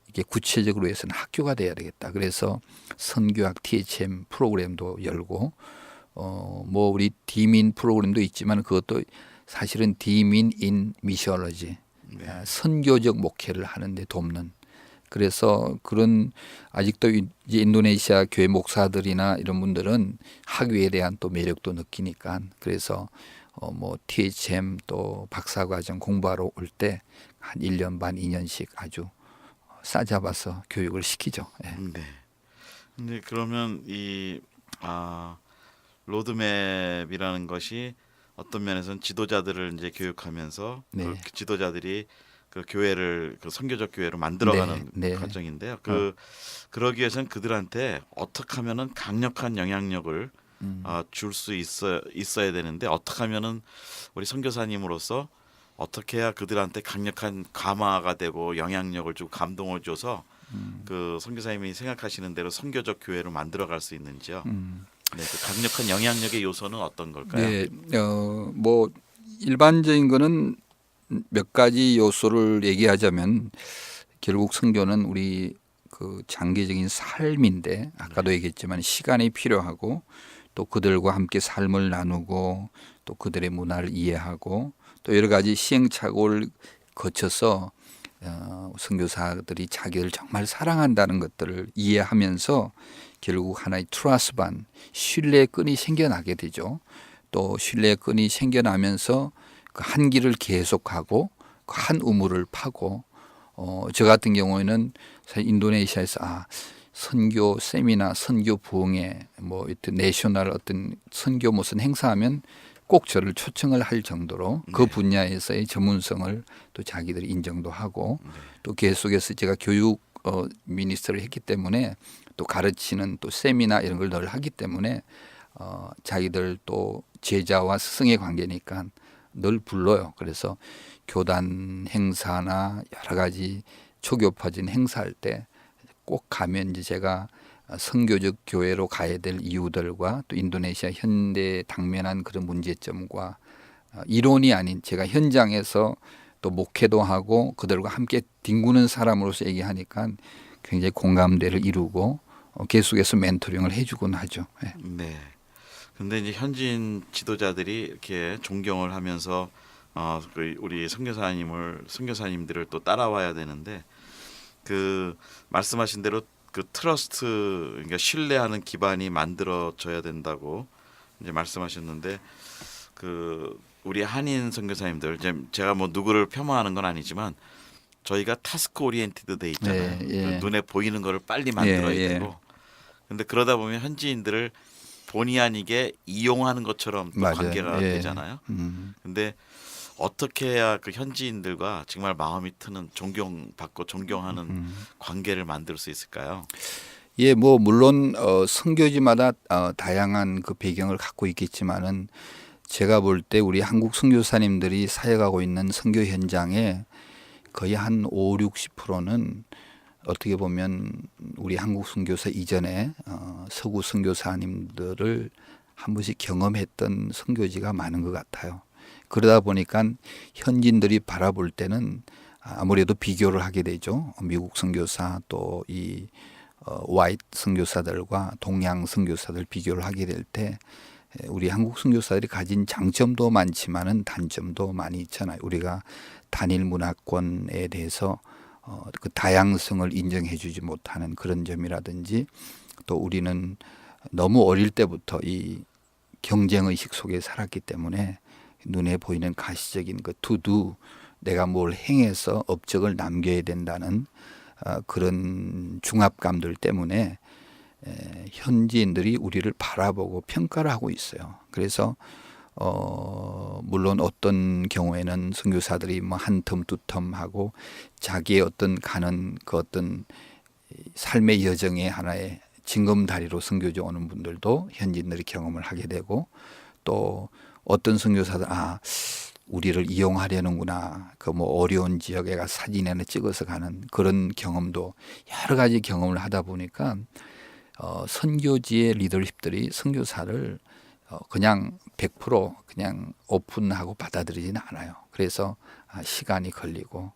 이게 구체적으로 해서는 학교가 돼야 되겠다. 그래서 선교학 THM 프로그램도 열고 뭐 우리 디민 프로그램도 있지만 그것도 사실은 디민 인 미셔너지 선교적 목회를 하는데 돕는 그래서 그런 아직도 이제 인도네시아 교회 목사들이나 이런 분들은 학위에 대한 또 매력도 느끼니까 그래서 뭐 THM 또 박사과정 공부하러 올 때 한 1년 반 2년씩 아주 싸잡아서 교육을 시키죠. 예. 네. 근데 그러면 이 로드맵이라는 것이 어떤 면에서는 지도자들을 이제 교육하면서 네. 그 지도자들이 그 교회를 그 선교적 교회로 만들어가는 네. 과정인데요. 그러기 위해서는 그들한테 어떻게 하면은 강력한 영향력을 줄 수 있어야 되는데 어떻게 하면은 우리 선교사님으로서 어떻게 해야 그들한테 강력한 감화가 되고 영향력을 주고 감동을 줘서 그 선교사님이 생각하시는 대로 선교적 교회를 만들어갈 수 있는지요. 네, 그 강력한 영향력의 요소는 어떤 걸까요? 네, 뭐 일반적인 거는 몇 가지 요소를 얘기하자면 결국 선교는 우리 그 장기적인 삶인데 아까도 얘기했지만 시간이 필요하고 또 그들과 함께 삶을 나누고 또 그들의 문화를 이해하고 또 여러 가지 시행착오를 거쳐서 선교사들이 자기를 정말 사랑한다는 것들을 이해하면서 결국 하나의 트러스트 신뢰의 끈이 생겨나게 되죠. 또 신뢰의 끈이 생겨나면서 그 한 길을 계속하고 그 한 우물을 파고 저 같은 경우에는 사실 인도네시아에서 선교 세미나, 선교 부흥회, 뭐 내셔널 어떤 선교 무슨 행사하면 꼭 저를 초청을 할 정도로 그 분야에서의 전문성을 또 자기들이 인정도 하고 또 계속해서 제가 교육 미니스터를 했기 때문에 또 가르치는 또 세미나 이런 걸 늘 하기 때문에 자기들 또 제자와 스승의 관계니까 늘 불러요. 그래서 교단 행사나 여러 가지 초교파진 행사할 때 꼭 가면 이제 제가 선교적 교회로 가야 될 이유들과 또 인도네시아 현대에 당면한 그런 문제점과 이론이 아닌 제가 현장에서 또 목회도 하고 그들과 함께 뒹구는 사람으로서 얘기하니까 굉장히 공감대를 이루고 계속해서 멘토링을 해주곤 하죠. 네. 네. 근데 이제 현지인 지도자들이 이렇게 존경을 하면서 우리 선교사님들을 또 따라와야 되는데 그 말씀하신 대로 그 트러스트 그러니까 신뢰하는 기반이 만들어져야 된다고 이제 말씀하셨는데 그 우리 한인 선교사님들 이제 제가 뭐 누구를 폄하하는 건 아니지만 저희가 타스크 오리엔티드 돼 있잖아요. 그 눈에 보이는 거를 빨리 만들어야 되고 근데 그러다 보면 현지인들을 본의 아니게 이용하는 것처럼 또 관계가 되잖아요. 근데 어떻게 해야 그 현지인들과 정말 마음이 트는 존경받고 존경하는 관계를 만들 수 있을까요? 예, 뭐 물론 선교지마다 다양한 그 배경을 갖고 있겠지만은 제가 볼 때 우리 한국 선교사님들이 사역하고 있는 선교 현장에 거의 한 5, 60%는 어떻게 보면 우리 한국 선교사 이전에 서구 선교사님들을 한 번씩 경험했던 선교지가 많은 것 같아요. 그러다 보니까 현지인들이 바라볼 때는 아무래도 비교를 하게 되죠. 미국 선교사 또 이 화이트 선교사들과 동양 선교사들 비교를 하게 될 때 우리 한국 선교사들이 가진 장점도 많지만은 단점도 많이 있잖아요. 우리가 단일 문화권에 대해서 그 다양성을 인정해주지 못하는 그런 점이라든지 또 우리는 너무 어릴 때부터 이 경쟁의식 속에 살았기 때문에 눈에 보이는 가시적인 그 투두 내가 뭘 행해서 업적을 남겨야 된다는 그런 중압감들 때문에 현지인들이 우리를 바라보고 평가를 하고 있어요. 그래서 물론 어떤 경우에는 선교사들이 뭐 한 텀 두 텀 하고 자기의 어떤 가는 그 어떤 삶의 여정의 하나의 징검다리로 선교지 오는 분들도 현지인들이 경험을 하게 되고 또 어떤 선교사들 우리를 이용하려는구나 그 뭐 어려운 지역에 가 사진이나 찍어서 가는 그런 경험도 여러 가지 경험을 하다 보니까 선교지의 리더십들이 선교사를 그냥 100% 그냥 오픈하고 받아들이지는 않아요. 그래서 시간이 걸리고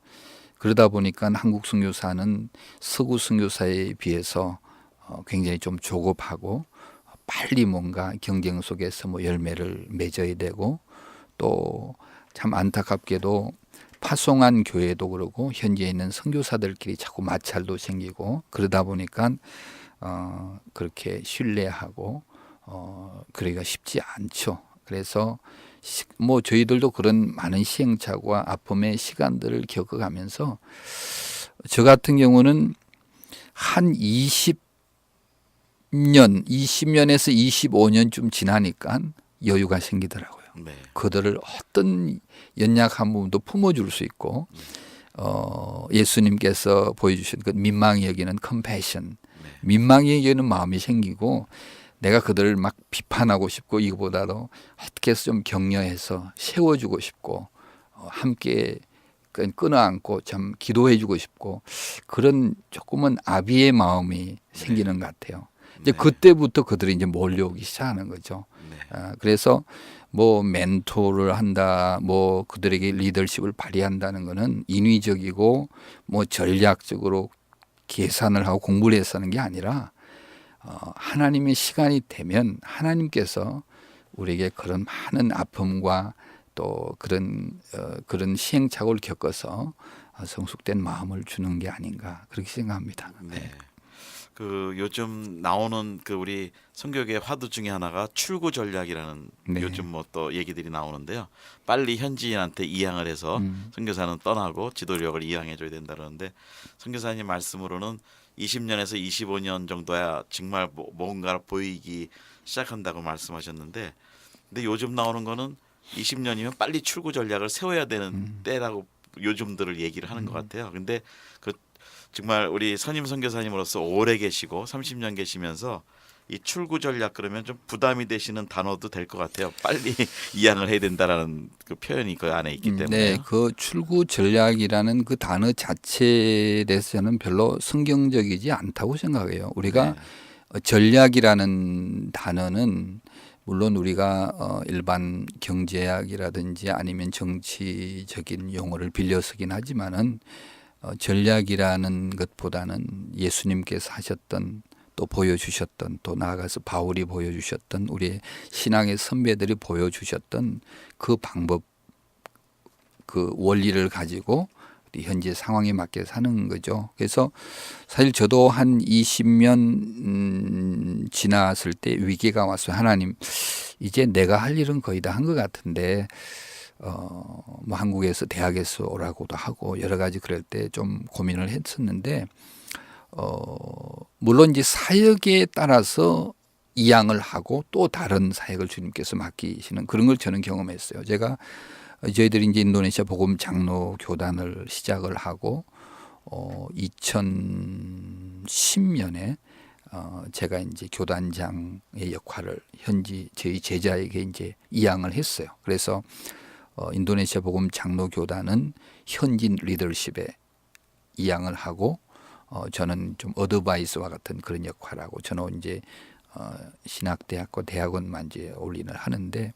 그러다 보니까 한국 선교사는 서구 선교사에 비해서 굉장히 좀 조급하고 빨리 뭔가 경쟁 속에서 뭐 열매를 맺어야 되고 또 참 안타깝게도 파송한 교회도 그러고 현지에 있는 선교사들끼리 자꾸 마찰도 생기고 그러다 보니까 그렇게 신뢰하고 그러기가 쉽지 않죠. 그래서 뭐 저희들도 그런 많은 시행착오와 아픔의 시간들을 겪어가면서 저 같은 경우는 한 20 20년에서 25년쯤 지나니까 여유가 생기더라고요. 네. 그들을 어떤 연약한 부분도 품어줄 수 있고 예수님께서 보여주신 그 민망히 여기는 컴패션, 네. 민망히 여기는 마음이 생기고 내가 그들을 막 비판하고 싶고 이거보다도 어떻게 해서 좀 격려해서 세워주고 싶고 함께 끊어안고 참 기도해주고 싶고 그런 조금은 아비의 마음이 생기는 것 같아요. 이제 네. 그때부터 그들이 이제 몰려오기 시작하는 거죠. 네. 그래서 뭐 멘토를 한다, 뭐 그들에게 리더십을 발휘한다는 거는 인위적이고 뭐 전략적으로 계산을 하고 공부를 해서 하는 게 아니라 하나님의 시간이 되면 하나님께서 우리에게 그런 많은 아픔과 또 그런 시행착오를 겪어서 성숙된 마음을 주는 게 아닌가 그렇게 생각합니다. 네. 그 요즘 나오는 그 우리 선교계 화두 중에 하나가 출구 전략이라는 네. 요즘 뭐 또 얘기들이 나오는데요. 빨리 현지인한테 이양을 해서 선교사는 떠나고 지도력을 이양해 줘야 된다 그러는데 선교사님 말씀으로는 20년에서 25년 정도야 정말 뭔가를 보이기 시작한다고 말씀하셨는데 근데 요즘 나오는 거는 20년이면 빨리 출구 전략을 세워야 되는 때라고 요즘들을 얘기를 하는 것 같아요. 근데 그 정말 우리 선임 선교사님으로서 오래 계시고 30년 계시면서 이 출구 전략 그러면 좀 부담이 되시는 단어도 될 것 같아요. 빨리 이양을 해야 된다라는 그 표현이 그 안에 있기 때문에. 네, 그 출구 전략이라는 그 단어 자체에 대해서는 별로 성경적이지 않다고 생각해요. 우리가 네. 전략이라는 단어는 물론 우리가 일반 경제학이라든지 아니면 정치적인 용어를 빌려 쓰긴 하지만은 전략이라는 것보다는 예수님께서 하셨던 또 보여주셨던 또 나아가서 바울이 보여주셨던 우리의 신앙의 선배들이 보여주셨던 그 방법 그 원리를 가지고 현재 상황에 맞게 사는 거죠. 그래서 사실 저도 한 20년 지났을 때 위기가 왔어요. 하나님 이제 내가 할 일은 거의 다 한 것 같은데 뭐 한국에서 대학에서 오라고도 하고 여러 가지 그럴 때 좀 고민을 했었는데 물론 이제 사역에 따라서 이양을 하고 또 다른 사역을 주님께서 맡기시는 그런 걸 저는 경험했어요. 저희들이 이제 인도네시아 복음 장로 교단을 시작을 하고 2010년에 제가 이제 교단장의 역할을 현지 저희 제자에게 이제 이양을 했어요. 그래서 인도네시아 복음 장로 교단은 현진 리더십에 이양을 하고 저는 좀 어드바이스와 같은 그런 역할하고 저는 이제 신학대학과 대학원만 이제 올인을 하는데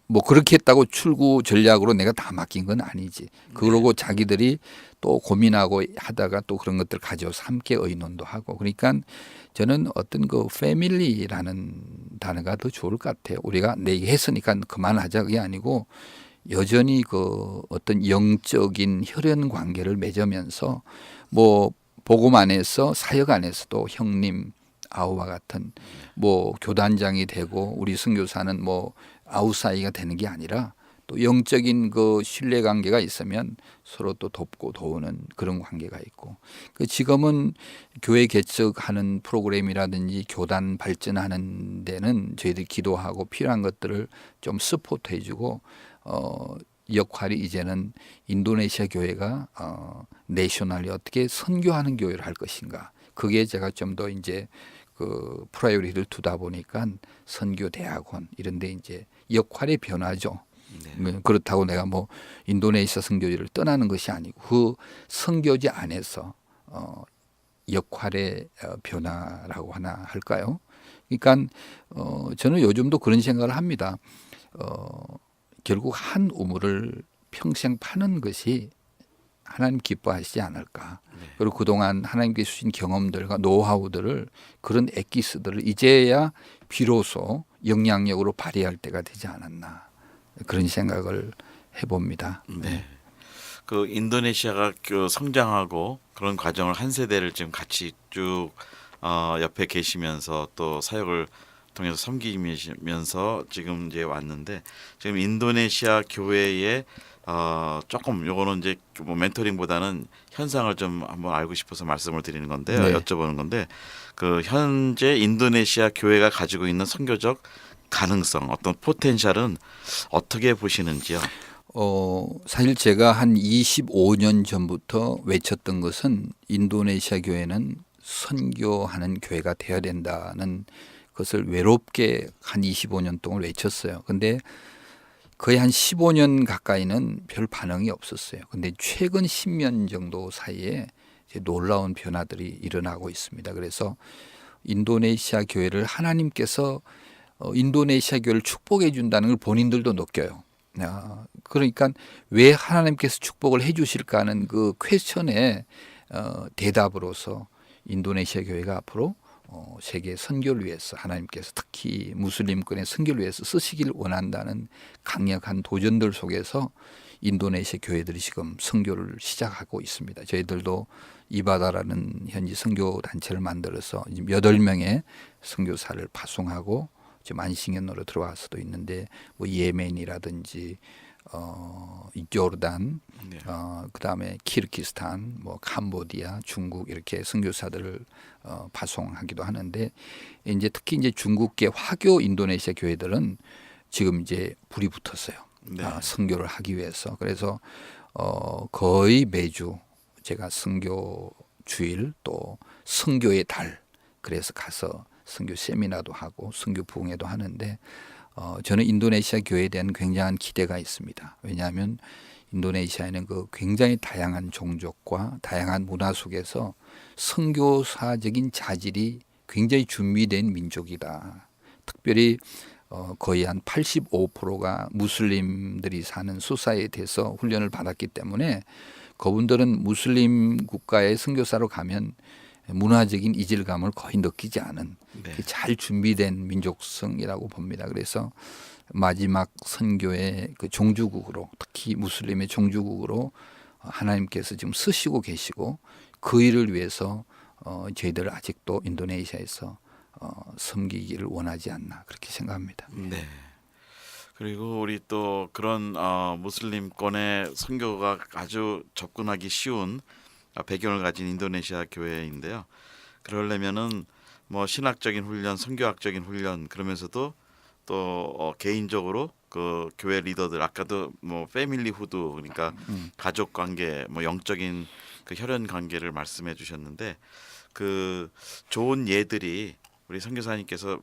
뭐 그렇게 했다고 출구 전략으로 내가 다 맡긴 건 아니지. 그러고 자기들이 또 고민하고 하다가 또 그런 것들 가져와서 함께 의논도 하고. 그러니까 저는 어떤 그 패밀리라는 단어가 더 좋을 것 같아요. 우리가 내 얘기 했으니까 그만하자 그게 아니고 여전히 그 어떤 영적인 혈연 관계를 맺으면서 뭐 복음 안에서 사역 안에서도 형님 아우와 같은 뭐 교단장이 되고 우리 선교사는 뭐 아우사이가 되는 게 아니라 또 영적인 그 신뢰 관계가 있으면 서로 또 돕고 도우는 그런 관계가 있고 그 지금은 교회 개척하는 프로그램이라든지 교단 발전하는 데는 저희들이 기도하고 필요한 것들을 좀 서포트해주고 역할이 이제는 인도네시아 교회가 내셔널이 어떻게 선교하는 교회를 할 것인가 그게 제가 좀 더 이제 그 프라이오리티를 두다 보니까 선교 대학원 이런데 이제 역할의 변화죠. 네. 그렇다고 내가 뭐 인도네시아 선교지를 떠나는 것이 아니고 그 선교지 안에서 역할의 변화라고 하나 할까요? 그러니까 저는 요즘도 그런 생각을 합니다. 결국 한 우물을 평생 파는 것이 하나님 기뻐하시지 않을까. 네. 그리고 그동안 하나님께 주신 경험들과 노하우들을 그런 엑기스들을 이제야 비로소 영향력으로 발휘할 때가 되지 않았나. 그런 생각을 해봅니다. 네. 그 인도네시아가 그 성장하고 그런 과정을 한 세대를 지금 같이 쭉 옆에 계시면서 또 사역을 통해서 섬기면서 지금 이제 왔는데 지금 인도네시아 교회의 조금 요거는 이제 뭐 멘토링보다는 현상을 좀 한번 알고 싶어서 말씀을 드리는 건데요. 네. 여쭤보는 건데 그 현재 인도네시아 교회가 가지고 있는 선교적 가능성, 어떤 포텐셜은 어떻게 보시는지요? 사실 제가 한 25년 전부터 외쳤던 것은 인도네시아 교회는 선교하는 교회가 되어야 된다는 것을 외롭게 한 25년 동안 외쳤어요. 근데 거의 한 15년 가까이는 별 반응이 없었어요. 근데 최근 10년 정도 사이에 이제 놀라운 변화들이 일어나고 있습니다. 그래서 인도네시아 교회를 하나님께서 인도네시아 교회를 축복해 준다는 걸 본인들도 느껴요. 그러니까 왜 하나님께서 축복을 해 주실까 하는 그 퀘스천의 대답으로서 인도네시아 교회가 앞으로 세계 선교를 위해서 하나님께서 특히 무슬림권의 선교를 위해서 쓰시길 원한다는 강력한 도전들 속에서 인도네시아 교회들이 지금 선교를 시작하고 있습니다. 저희들도 이바다라는 현지 선교 단체를 만들어서 지금 8명의 선교사를 파송하고 지금 안식년으로 들어와서도 있는데 뭐 예멘이라든지 요르단, 네. 그다음에 키르기스탄, 뭐 캄보디아, 중국 이렇게 선교사들을 파송하기도 하는데 이제 특히 이제 중국계 화교 인도네시아 교회들은 지금 이제 불이 붙었어요. 네. 선교를 하기 위해서. 그래서 거의 매주 제가 선교 주일 또 선교의 달 그래서 가서 선교 세미나도 하고 선교 부흥회도 하는데 저는 인도네시아 교회에 대한 굉장한 기대가 있습니다. 왜냐하면 인도네시아에는 그 굉장히 다양한 종족과 다양한 문화 속에서 선교사적인 자질이 굉장히 준비된 민족이다. 특별히 거의 한 85%가 무슬림들이 사는 소사이어티에서 훈련을 받았기 때문에 그분들은 무슬림 국가의 선교사로 가면 문화적인 이질감을 거의 느끼지 않은 네. 잘 준비된 민족성이라고 봅니다. 그래서 마지막 선교의 그 종주국으로 특히 무슬림의 종주국으로 하나님께서 지금 쓰시고 계시고 그 일을 위해서 저희들 아직도 인도네시아에서 섬기기를 원하지 않나 그렇게 생각합니다. 네. 그리고 우리 또 그런 무슬림권의 선교가 아주 접근하기 쉬운 배경을 가진 인도네시아 교회인데요. 그러려면은 뭐 신학적인 훈련, 선교학적인 훈련 그러면서도 또 개인적으로 그 교회 리더들 아까도 뭐 패밀리 후드 그러니까 가족 관계 뭐 영적인 그 혈연 관계를 말씀해 주셨는데 그 좋은 예들이 우리 선교사님께서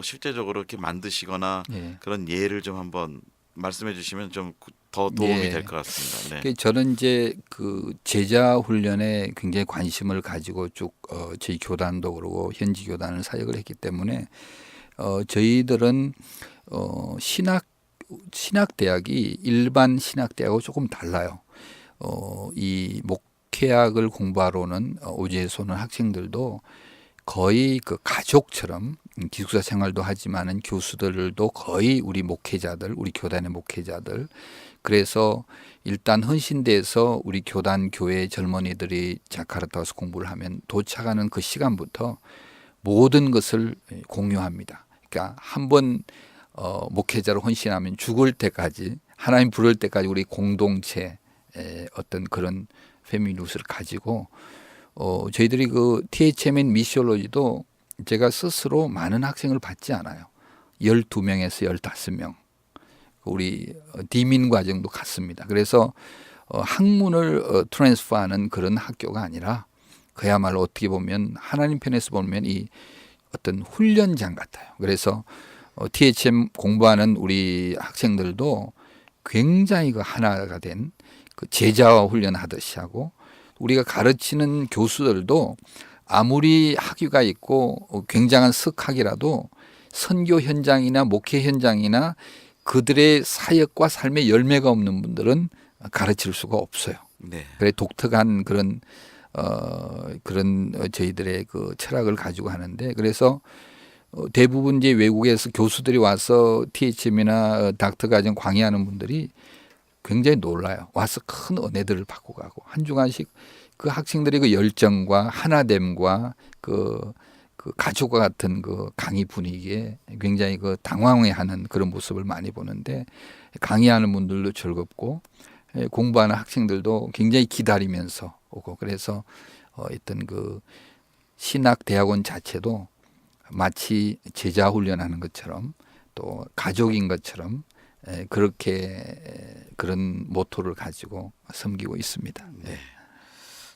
실제적으로 이렇게 만드시거나 예. 그런 예를 좀 한번 말씀해 주시면 좀 더 도움이 네. 될 것 같습니다. 네. 저는 이제 그 제자 훈련에 굉장히 관심을 가지고 쭉 저희 교단도 그러고 현지 교단을 사역을 했기 때문에 저희들은 신학 대학이 일반 신학 대학하고 조금 달라요. 이 목회학을 공부하러는 오지에서 오는 학생들도 거의 그 가족처럼 기숙사 생활도 하지만은 교수들도 거의 우리 목회자들, 우리 교단의 목회자들. 그래서 일단 헌신대에서 우리 교단 교회 젊은이들이 자카르타 와서 공부를 하면 도착하는 그 시간부터 모든 것을 공유합니다. 그러니까 한번 목회자로 헌신하면 죽을 때까지 하나님 부를 때까지 우리 공동체의 어떤 그런 페미니스를 가지고 저희들이 그 THMN 미시올로지도 제가 스스로 많은 학생을 받지 않아요. 12명에서 15명. 우리 디민 과정도 같습니다. 그래서 학문을 트랜스퍼하는 그런 학교가 아니라 그야말로 어떻게 보면 하나님 편에서 보면 이 어떤 훈련장 같아요. 그래서 THM 공부하는 우리 학생들도 굉장히 그 하나가 된 그 제자와 훈련하듯이 하고 우리가 가르치는 교수들도 아무리 학위가 있고 굉장한 석학이라도 선교 현장이나 목회 현장이나 그들의 사역과 삶의 열매가 없는 분들은 가르칠 수가 없어요. 네. 그래 독특한 그런 저희들의 그 철학을 가지고 하는데 그래서 대부분 이제 외국에서 교수들이 와서 THM이나 닥터 과정 강의하는 분들이 굉장히 놀라요. 와서 큰 은혜들을 받고 가고 한 주간씩 그 학생들의 그 열정과 하나됨과 그 가족과 같은 그 강의 분위기에 굉장히 그 당황해하는 그런 모습을 많이 보는데 강의하는 분들도 즐겁고 공부하는 학생들도 굉장히 기다리면서 오고 그래서 어떤 그 신학 대학원 자체도 마치 제자 훈련하는 것처럼 또 가족인 것처럼 그렇게 그런 모토를 가지고 섬기고 있습니다. 네.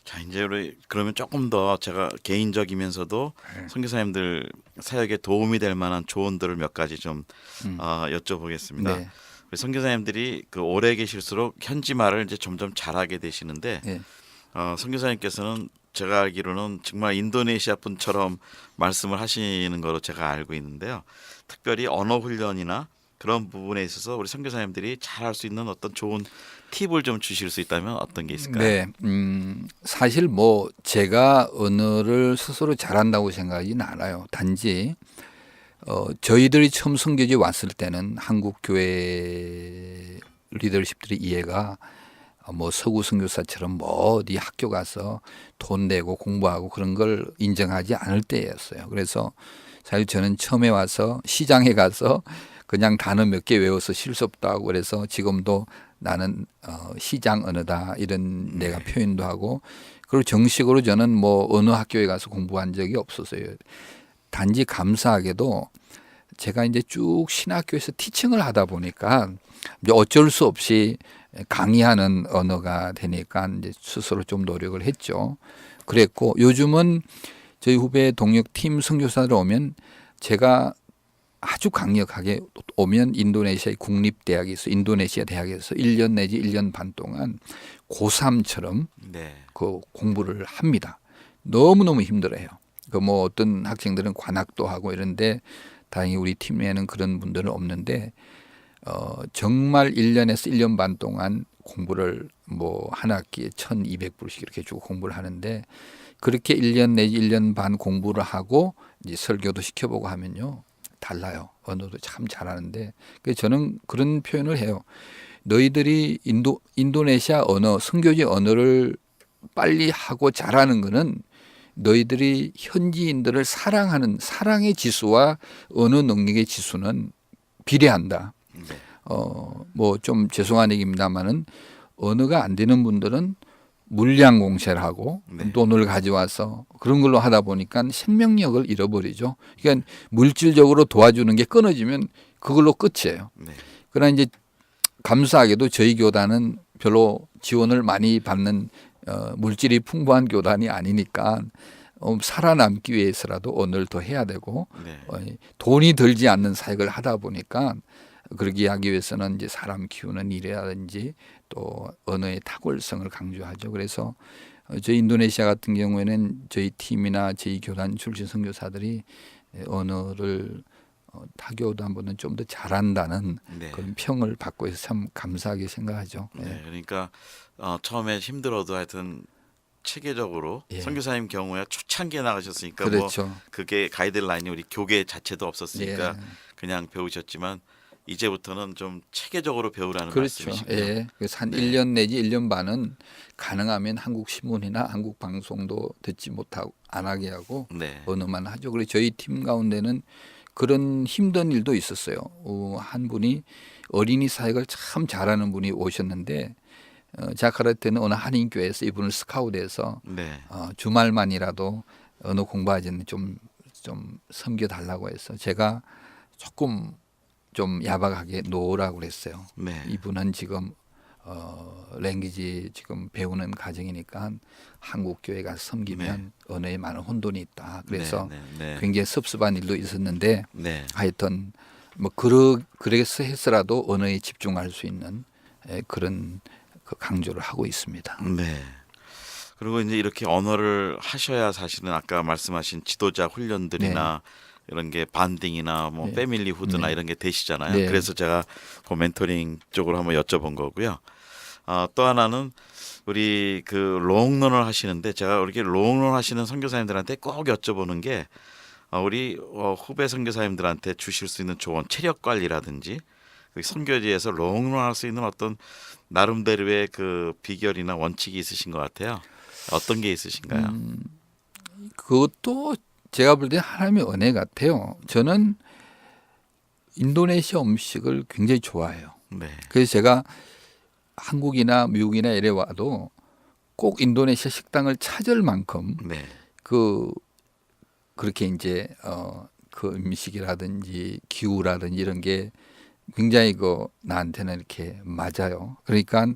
자 이제 우리 그러면 조금 더 제가 개인적이면서도 선교사님들 사역에 도움이 될 만한 조언들을 몇 가지 좀 여쭤보겠습니다. 네. 우리 선교사님들이 그 오래 계실수록 현지 말을 이제 점점 잘하게 되시는데 네. 선교사님께서는 제가 알기로는 정말 인도네시아 분처럼 말씀을 하시는 거로 제가 알고 있는데요. 특별히 언어 훈련이나 그런 부분에 있어서 우리 선교사님들이 잘할 수 있는 어떤 좋은 팁을 좀 주실 수 있다면 어떤 게 있을까요? 네, 사실 뭐 제가 언어를 스스로 잘한다고 생각하지는 않아요. 단지 저희들이 처음 선교지 왔을 때는 한국 교회 리더십들의 이해가 뭐 서구 선교사처럼 뭐 어디 학교 가서 돈 내고 공부하고 그런 걸 인정하지 않을 때였어요. 그래서 사실 저는 처음에 와서 시장에 가서 그냥 단어 몇 개 외워서 실습도 하고 그래서 지금도 나는 시장 언어다 이런 내가 표현도 하고 그리고 정식으로 저는 뭐 어느 학교에 가서 공부한 적이 없었어요. 단지 감사하게도 제가 이제 쭉 신학교에서 티칭을 하다 보니까 이제 어쩔 수 없이 강의하는 언어가 되니까 이제 스스로 좀 노력을 했죠. 그랬고 요즘은 저희 후배 동력 팀 선교사들 오면 제가 아주 강력하게 오면 인도네시아의 국립대학에 있어 인도네시아 대학에서 1년 내지 1년 반 동안 고3처럼 네. 그 공부를 합니다. 너무너무 힘들어요. 그 뭐 어떤 학생들은 관학도 하고 이런데 다행히 우리 팀에는 그런 분들은 없는데 정말 1년에서 1년 반 동안 공부를 뭐 한 학기에 1,200불씩 이렇게 주고 공부를 하는데 그렇게 1년 내지 1년 반 공부를 하고 이제 설교도 시켜보고 하면요. 달라요. 언어도 참 잘하는데 그래서 저는 그런 표현을 해요. 너희들이 인도네시아 언어, 선교지 언어를 빨리 하고 잘하는 거는 너희들이 현지인들을 사랑하는 사랑의 지수와 언어 능력의 지수는 비례한다. 네. 뭐 좀 죄송한 얘기입니다만은 언어가 안 되는 분들은 물량 공세를 하고 네. 돈을 가져와서 그런 걸로 하다 보니까 생명력을 잃어버리죠. 그러니까 물질적으로 도와주는 게 끊어지면 그걸로 끝이에요. 네. 그러나 이제 감사하게도 저희 교단은 별로 지원을 많이 받는 물질이 풍부한 교단이 아니니까 살아남기 위해서라도 언어를 더 해야 되고 네. 돈이 들지 않는 사역을 하다 보니까 그러기 하기 위해서는 이제 사람 키우는 일이라든지 또 언어의 탁월성을 강조하죠. 그래서 저희 인도네시아 같은 경우에는 저희 팀이나 저희 교단 출신 선교사들이 언어를 타교단보다는 좀 더 잘한다는 네. 그런 평을 받고 해서 참 감사하게 생각하죠. 네. 그러니까 처음에 힘들어도 하여튼 체계적으로 예. 선교사님 경우에 초창기에 나가셨으니까 그렇죠. 뭐 그게 가이드라인이 우리 교계 자체도 없었으니까 예. 그냥 배우셨지만 이제부터는 좀 체계적으로 배우라는 그렇죠. 말씀이시군요. 예. 그래서 한 네. 1년 내지 1년 반은 가능하면 한국 신문이나 한국 방송도 듣지 못하고 안 하게 하고 네. 언어만 하죠. 그리고 저희 팀 가운데는 그런 힘든 일도 있었어요. 한 분이 어린이 사역을 참 잘하는 분이 오셨는데 자카르타는 어느 한인교회에서 이분을 스카우트해서 네. 주말만이라도 언어 공부하지는 좀 섬겨달라고 해서 제가 조금 좀 야박하게 놓으라고 그랬어요. 네. 이분은 지금 랭귀지 지금 배우는 과정이니까 한국 교회 가서 섬기면 언어에 많은 혼돈이 있다. 그래서 네. 네. 굉장히 섭섭한 일도 있었는데 네. 하여튼 뭐 그래서 해서라도 언어에 집중할 수 있는 그런 그 강조를 하고 있습니다. 네. 그리고 이제 이렇게 언어를 하셔야 사실은 아까 말씀하신 지도자 훈련들이나 이런 게 반딩이나 뭐 네. 패밀리 후드나 네. 이런 게 되시잖아요. 네. 그래서 제가 그 멘토링 쪽으로 한번 여쭤본 거고요. 또 하나는 우리 그 롱런을 하시는데 제가 이렇게 롱런 하시는 선교사님들한테 꼭 여쭤보는 게 우리 후배 선교사님들한테 주실 수 있는 조언, 체력 관리라든지 그 선교지에서 롱런 할 수 있는 어떤 나름대로의 그 비결이나 원칙이 있으신 것 같아요. 어떤 게 있으신가요? 그것도 제가 볼 때 하나님의 은혜 같아요. 저는 인도네시아 음식을 굉장히 좋아해요. 네. 그래서 제가 한국이나 미국이나 이래 와도 꼭 인도네시아 식당을 찾을 만큼 네. 그렇게 이제 그 음식이라든지 기후라든지 이런 게 굉장히 나한테는 이렇게 맞아요. 그러니까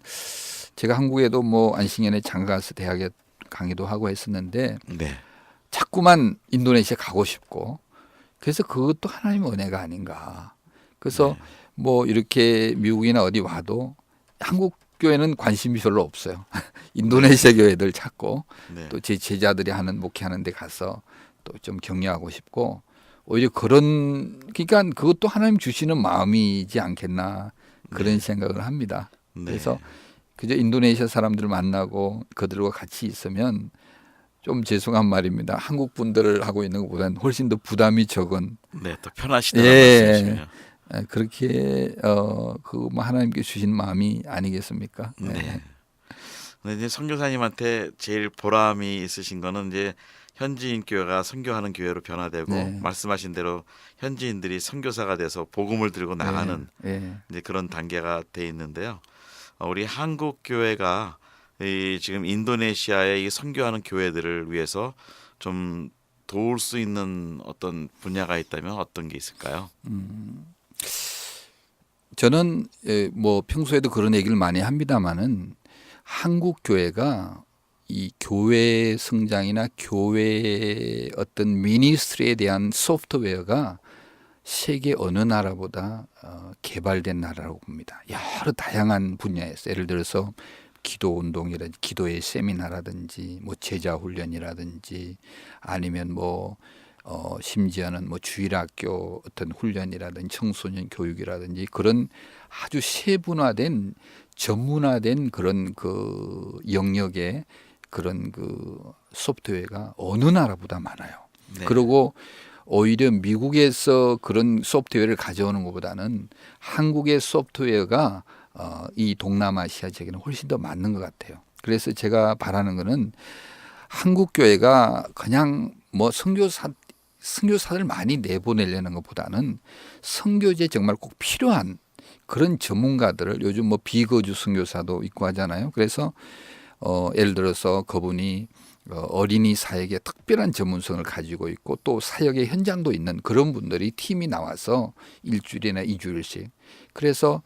제가 한국에도 뭐 안식년에 장가 가서 대학에 강의도 하고 했었는데 네. 자꾸만 인도네시아 가고 싶고 그래서 그것도 하나님의 은혜가 아닌가. 그래서 네. 뭐 이렇게 미국이나 어디 와도 한국 교회는 관심이 별로 없어요. 인도네시아 교회들 찾고 네. 또 제 제자들이 하는 목회하는 데 가서 또 좀 격려하고 싶고 오히려 그러니까 그것도 하나님 주시는 마음이지 않겠나 그런 네. 생각을 합니다. 네. 그래서 그저 인도네시아 사람들을 만나고 그들과 같이 있으면 좀 죄송한 말입니다. 한국 분들을 하고 있는 것보다는 훨씬 더 부담이 적은 네. 또 편하시다는 예, 말씀이시네요. 그렇게 뭐 하나님께 주신 마음이 아니겠습니까? 네. 예. 근데 이제 선교사님한테 제일 보람이 있으신 거는 이제 현지인 교회가 선교하는 교회로 변화되고 네. 말씀하신 대로 현지인들이 선교사가 돼서 복음을 들고 나가는 예. 이제 그런 단계가 돼 있는데요. 우리 한국 교회가 이 지금 인도네시아의 이 선교하는 교회들을 위해서 좀 도울 수 있는 어떤 분야가 있다면 어떤 게 있을까요? 저는 뭐 평소에도 그런 얘기를 많이 합니다마는 한국 교회가 이 교회 성장이나 교회 어떤 미니스트리에 대한 소프트웨어가 세계 어느 나라보다 개발된 나라라고 봅니다. 여러 다양한 분야에서 예를 들어서 기도 운동이라든지 기도의 세미나라든지 뭐 제자 훈련이라든지 아니면 뭐 심지어는 뭐 주일학교 어떤 훈련이라든지 청소년 교육이라든지 그런 아주 세분화된 전문화된 그런 그 영역의 그런 그 소프트웨어가 어느 나라보다 많아요. 네. 그리고 오히려 미국에서 그런 소프트웨어를 가져오는 것보다는 한국의 소프트웨어가 이 동남아시아 지역에는 훨씬 더 맞는 것 같아요. 그래서 제가 바라는 거는 한국 교회가 그냥 뭐 선교사들 많이 내보내려는 것보다는 선교제 정말 꼭 필요한 그런 전문가들을 요즘 뭐 비거주 선교사도 있고 하잖아요. 그래서 예를 들어서 그분이 어린이 사역에 특별한 전문성을 가지고 있고 또 사역의 현장도 있는 그런 분들이 팀이 나와서 일주일이나 2주일씩 그래서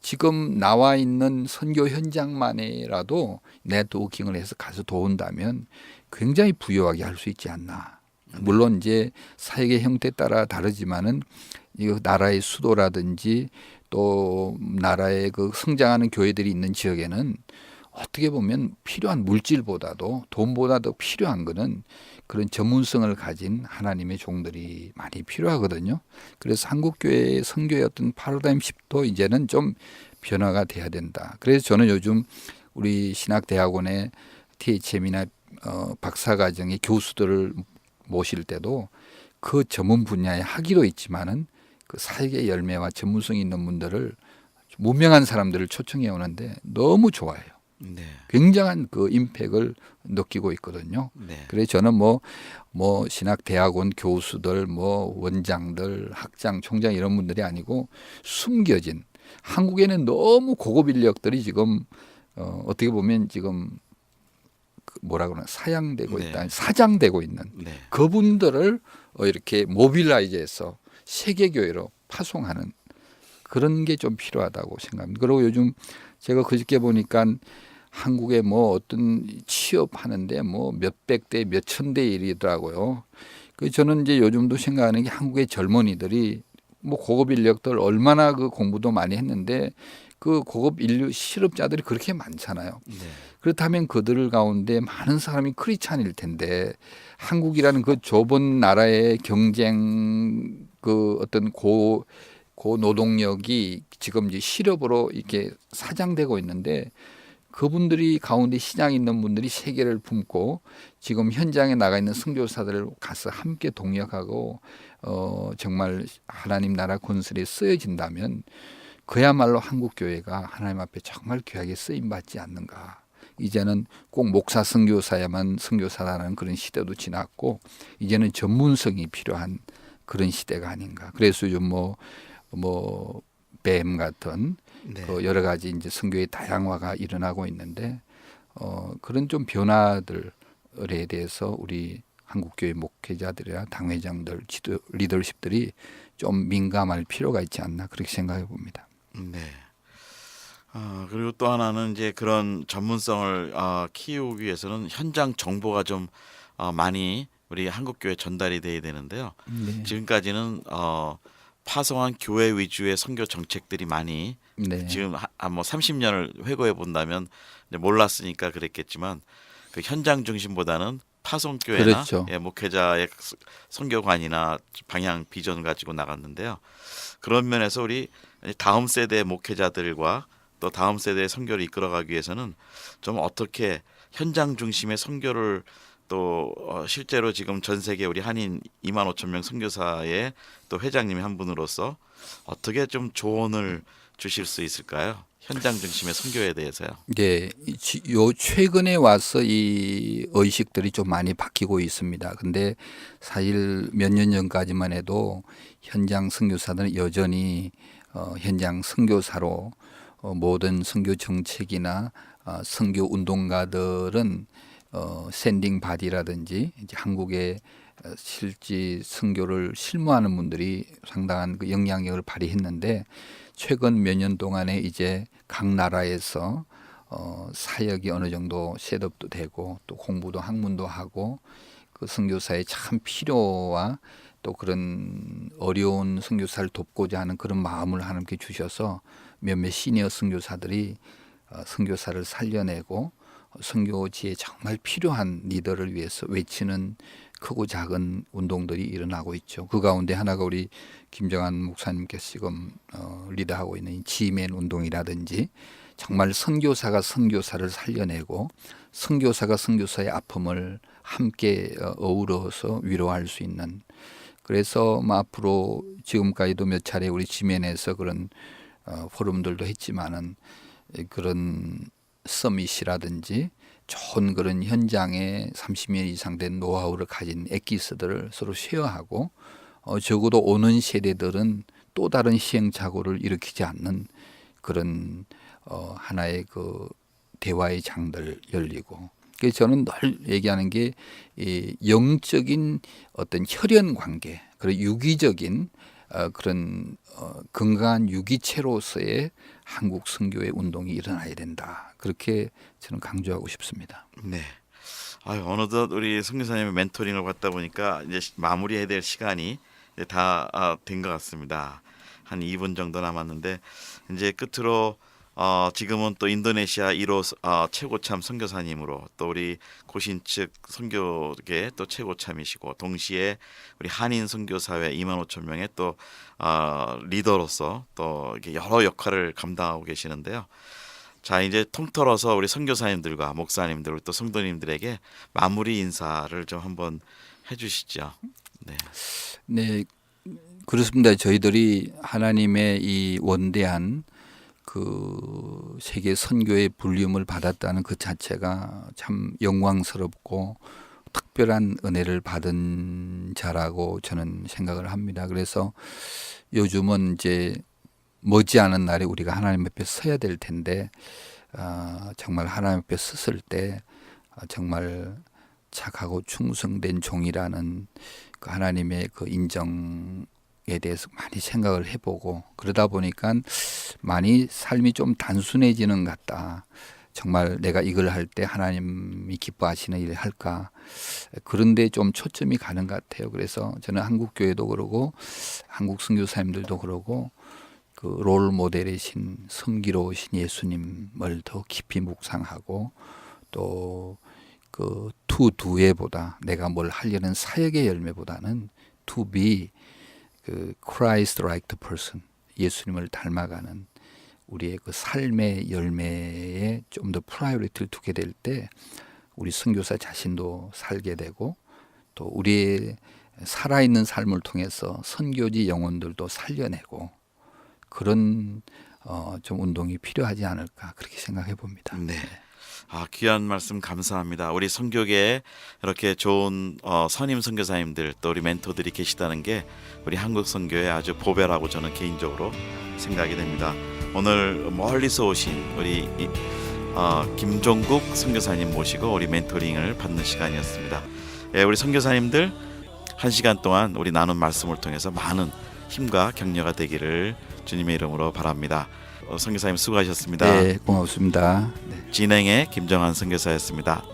지금 나와 있는 선교 현장만이라도 네트워킹을 해서 가서 도운다면 굉장히 부유하게 할 수 있지 않나. 물론 이제 사역의 형태에 따라 다르지만은 이 나라의 수도라든지 또 나라의 그 성장하는 교회들이 있는 지역에는 어떻게 보면 필요한 물질보다도 돈보다 더 필요한 거는 그런 전문성을 가진 하나님의 종들이 많이 필요하거든요. 그래서 한국교회의 선교의 어떤 패러다임 시프트도 이제는 좀 변화가 돼야 된다. 그래서 저는 요즘 우리 신학대학원의 THM이나 박사과정의 교수들을 모실 때도 그 전문 분야의 학위도 있지만은 그 사역의 열매와 전문성이 있는 분들을 무명한 사람들을 초청해 오는데 너무 좋아해요. 네. 굉장한 그 임팩을 느끼고 있거든요. 네. 그래서 저는 뭐 신학대학원 교수들, 뭐 원장들, 학장, 총장 이런 분들이 아니고 숨겨진 한국에는 너무 고급 인력들이 지금 어떻게 보면 지금 뭐라 그러나 사양되고 네. 있다, 사장되고 있는 네. 그분들을 이렇게 모빌라이즈해서 세계 교회로 파송하는 그런 게 좀 필요하다고 생각합니다. 그리고 요즘 제가 그저께 보니까 한국에 뭐 어떤 취업하는데 뭐 몇백 대, 몇천 대 일이더라고요. 그 저는 이제 요즘도 생각하는 게 한국의 젊은이들이 뭐 고급 인력들 얼마나 그 공부도 많이 했는데 그 고급 인류 실업자들이 그렇게 많잖아요. 네. 그렇다면 그들 가운데 많은 사람이 크리스찬일 텐데 한국이라는 그 좁은 나라의 경쟁 그 어떤 고 노동력이 지금 이제 실업으로 이렇게 사장되고 있는데 그분들이 가운데 시장에 있는 분들이 세계를 품고 지금 현장에 나가 있는 선교사들을 가서 함께 동역하고 정말 하나님 나라 건설에 쓰여진다면 그야말로 한국 교회가 하나님 앞에 정말 귀하게 쓰임 받지 않는가. 이제는 꼭 목사 선교사야만 선교사라는 그런 시대도 지났고 이제는 전문성이 필요한 그런 시대가 아닌가. 그래서 요즘 뭐 빅뱀 같은 네. 그 여러 가지 이제 선교의 다양화가 일어나고 있는데 그런 좀 변화들에 대해서 우리 한국교회 목회자들이나 당회장들, 리더십들이 좀 민감할 필요가 있지 않나 그렇게 생각해 봅니다. 네. 그리고 또 하나는 이제 그런 전문성을 키우기 위해서는 현장 정보가 좀 많이 우리 한국교회 전달이 돼야 되는데요. 네. 지금까지는 파송한 교회 위주의 선교 정책들이 많이 네. 지금 뭐 30년을 회고해 본다면 이제 몰랐으니까 그랬겠지만 그 현장 중심보다는 파송교회나 그렇죠. 목회자의 선교관이나 방향 비전 가지고 나갔는데요. 그런 면에서 우리 다음 세대 목회자들과 또 다음 세대의 선교를 이끌어가기 위해서는 좀 어떻게 현장 중심의 선교를 또 실제로 지금 전 세계 우리 한인 2만 5천 명 선교사의 또 회장님이 한 분으로서 어떻게 좀 조언을 주실 수 있을까요? 현장 중심의 선교에 대해서요. 네, 요 최근에 와서 이 의식들이 좀 많이 바뀌고 있습니다. 근데 사실 몇 년 전까지만 해도 현장 선교사들은 여전히 현장 선교사로 모든 선교 정책이나 선교 운동가들은 샌딩 바디라든지 이제 한국에 실지 선교를 실무하는 분들이 상당한 그 영향력을 발휘했는데 최근 몇 년 동안에 이제 각 나라에서 사역이 어느 정도 셋업도 되고 또 공부도 학문도 하고 그 선교사의 참 필요와 또 그런 어려운 선교사를 돕고자 하는 그런 마음을 하나님께 주셔서 몇몇 시니어 선교사들이 선교사를 살려내고 선교지에 정말 필요한 리더를 위해서 외치는 크고 작은 운동들이 일어나고 있죠. 그 가운데 하나가 우리 김정한 목사님께서 지금 리더하고 있는 지맨 운동이라든지 정말 선교사가 선교사를 살려내고 선교사가 선교사의 아픔을 함께 어우러서 위로할 수 있는 그래서 앞으로 지금까지도 몇 차례 우리 지맨에서 그런 포럼들도 했지만은 그런 서밋이라든지 좋은 그런 현장에 30년 이상 된 노하우를 가진 엑기스들을 서로 쉐어하고 적어도 오는 세대들은 또 다른 시행착오를 일으키지 않는 그런 하나의 그 대화의 장들 열리고 그래서 저는 늘 얘기하는 게 이 영적인 어떤 혈연 관계 그리고 유기적인 그런 건강한 유기체로서의 한국 선교의 운동이 일어나야 된다. 그렇게 저는 강조하고 싶습니다. 네. 어느덧 우리 선교사님의 멘토링을 받다 보니까 이제 마무리해야 될 시간이 다 된 것 같습니다. 한 2분 정도 남았는데 이제 끝으로 지금은 또 인도네시아 1호 최고참 선교사님으로 또 우리 고신측 선교계 또 최고참이시고 동시에 우리 한인 선교사회 2만 5천 명의 또 리더로서 또 이렇게 여러 역할을 감당하고 계시는데요. 자 이제 통틀어서 우리 선교사님들과 목사님들 또 성도님들에게 마무리 인사를 좀 한번 해주시죠. 네. 네, 그렇습니다. 저희들이 하나님의 이 원대한 그 세계 선교의 불림을 받았다는 그 자체가 참 영광스럽고 특별한 은혜를 받은 자라고 저는 생각을 합니다. 그래서 요즘은 이제 머지않은 날에 우리가 하나님 앞에 서야 될 텐데 정말 하나님 앞에 섰을 때 정말 착하고 충성된 종이라는 그 하나님의 그 인정에 대해서 많이 생각을 해보고 그러다 보니까 많이 삶이 좀 단순해지는 것 같다. 정말 내가 이걸 할 때 하나님이 기뻐하시는 일을 할까. 그런데 좀 초점이 가는 것 같아요. 그래서 저는 한국교회도 그러고 한국 선교사님들도 그러고 그 롤 모델이신 섬기로우신 예수님을 더 깊이 묵상하고 또 그 투두에보다 내가 뭘 하려는 사역의 열매보다는 to be 그 Christ like the person 예수님을 닮아가는 우리의 그 삶의 열매에 좀 더 프라이어리티를 두게 될 때 우리 선교사 자신도 살게 되고 또 우리의 살아있는 삶을 통해서 선교지 영혼들도 살려내고 그런 좀 운동이 필요하지 않을까 그렇게 생각해 봅니다. 네. 귀한 말씀 감사합니다. 우리 선교계에 이렇게 좋은 선임 선교사님들 또 우리 멘토들이 계시다는 게 우리 한국 선교의 아주 보배라고 저는 개인적으로 생각이 됩니다. 오늘 멀리서 오신 우리 김종국 선교사님 모시고 우리 멘토링을 받는 시간이었습니다. 우리 선교사님들 1시간 동안 우리 나눈 말씀을 통해서 많은 힘과 격려가 되기를 주님의 이름으로 바랍니다. 선교사님 수고하셨습니다. 네, 고맙습니다. 네. 진행의 김정한 선교사였습니다.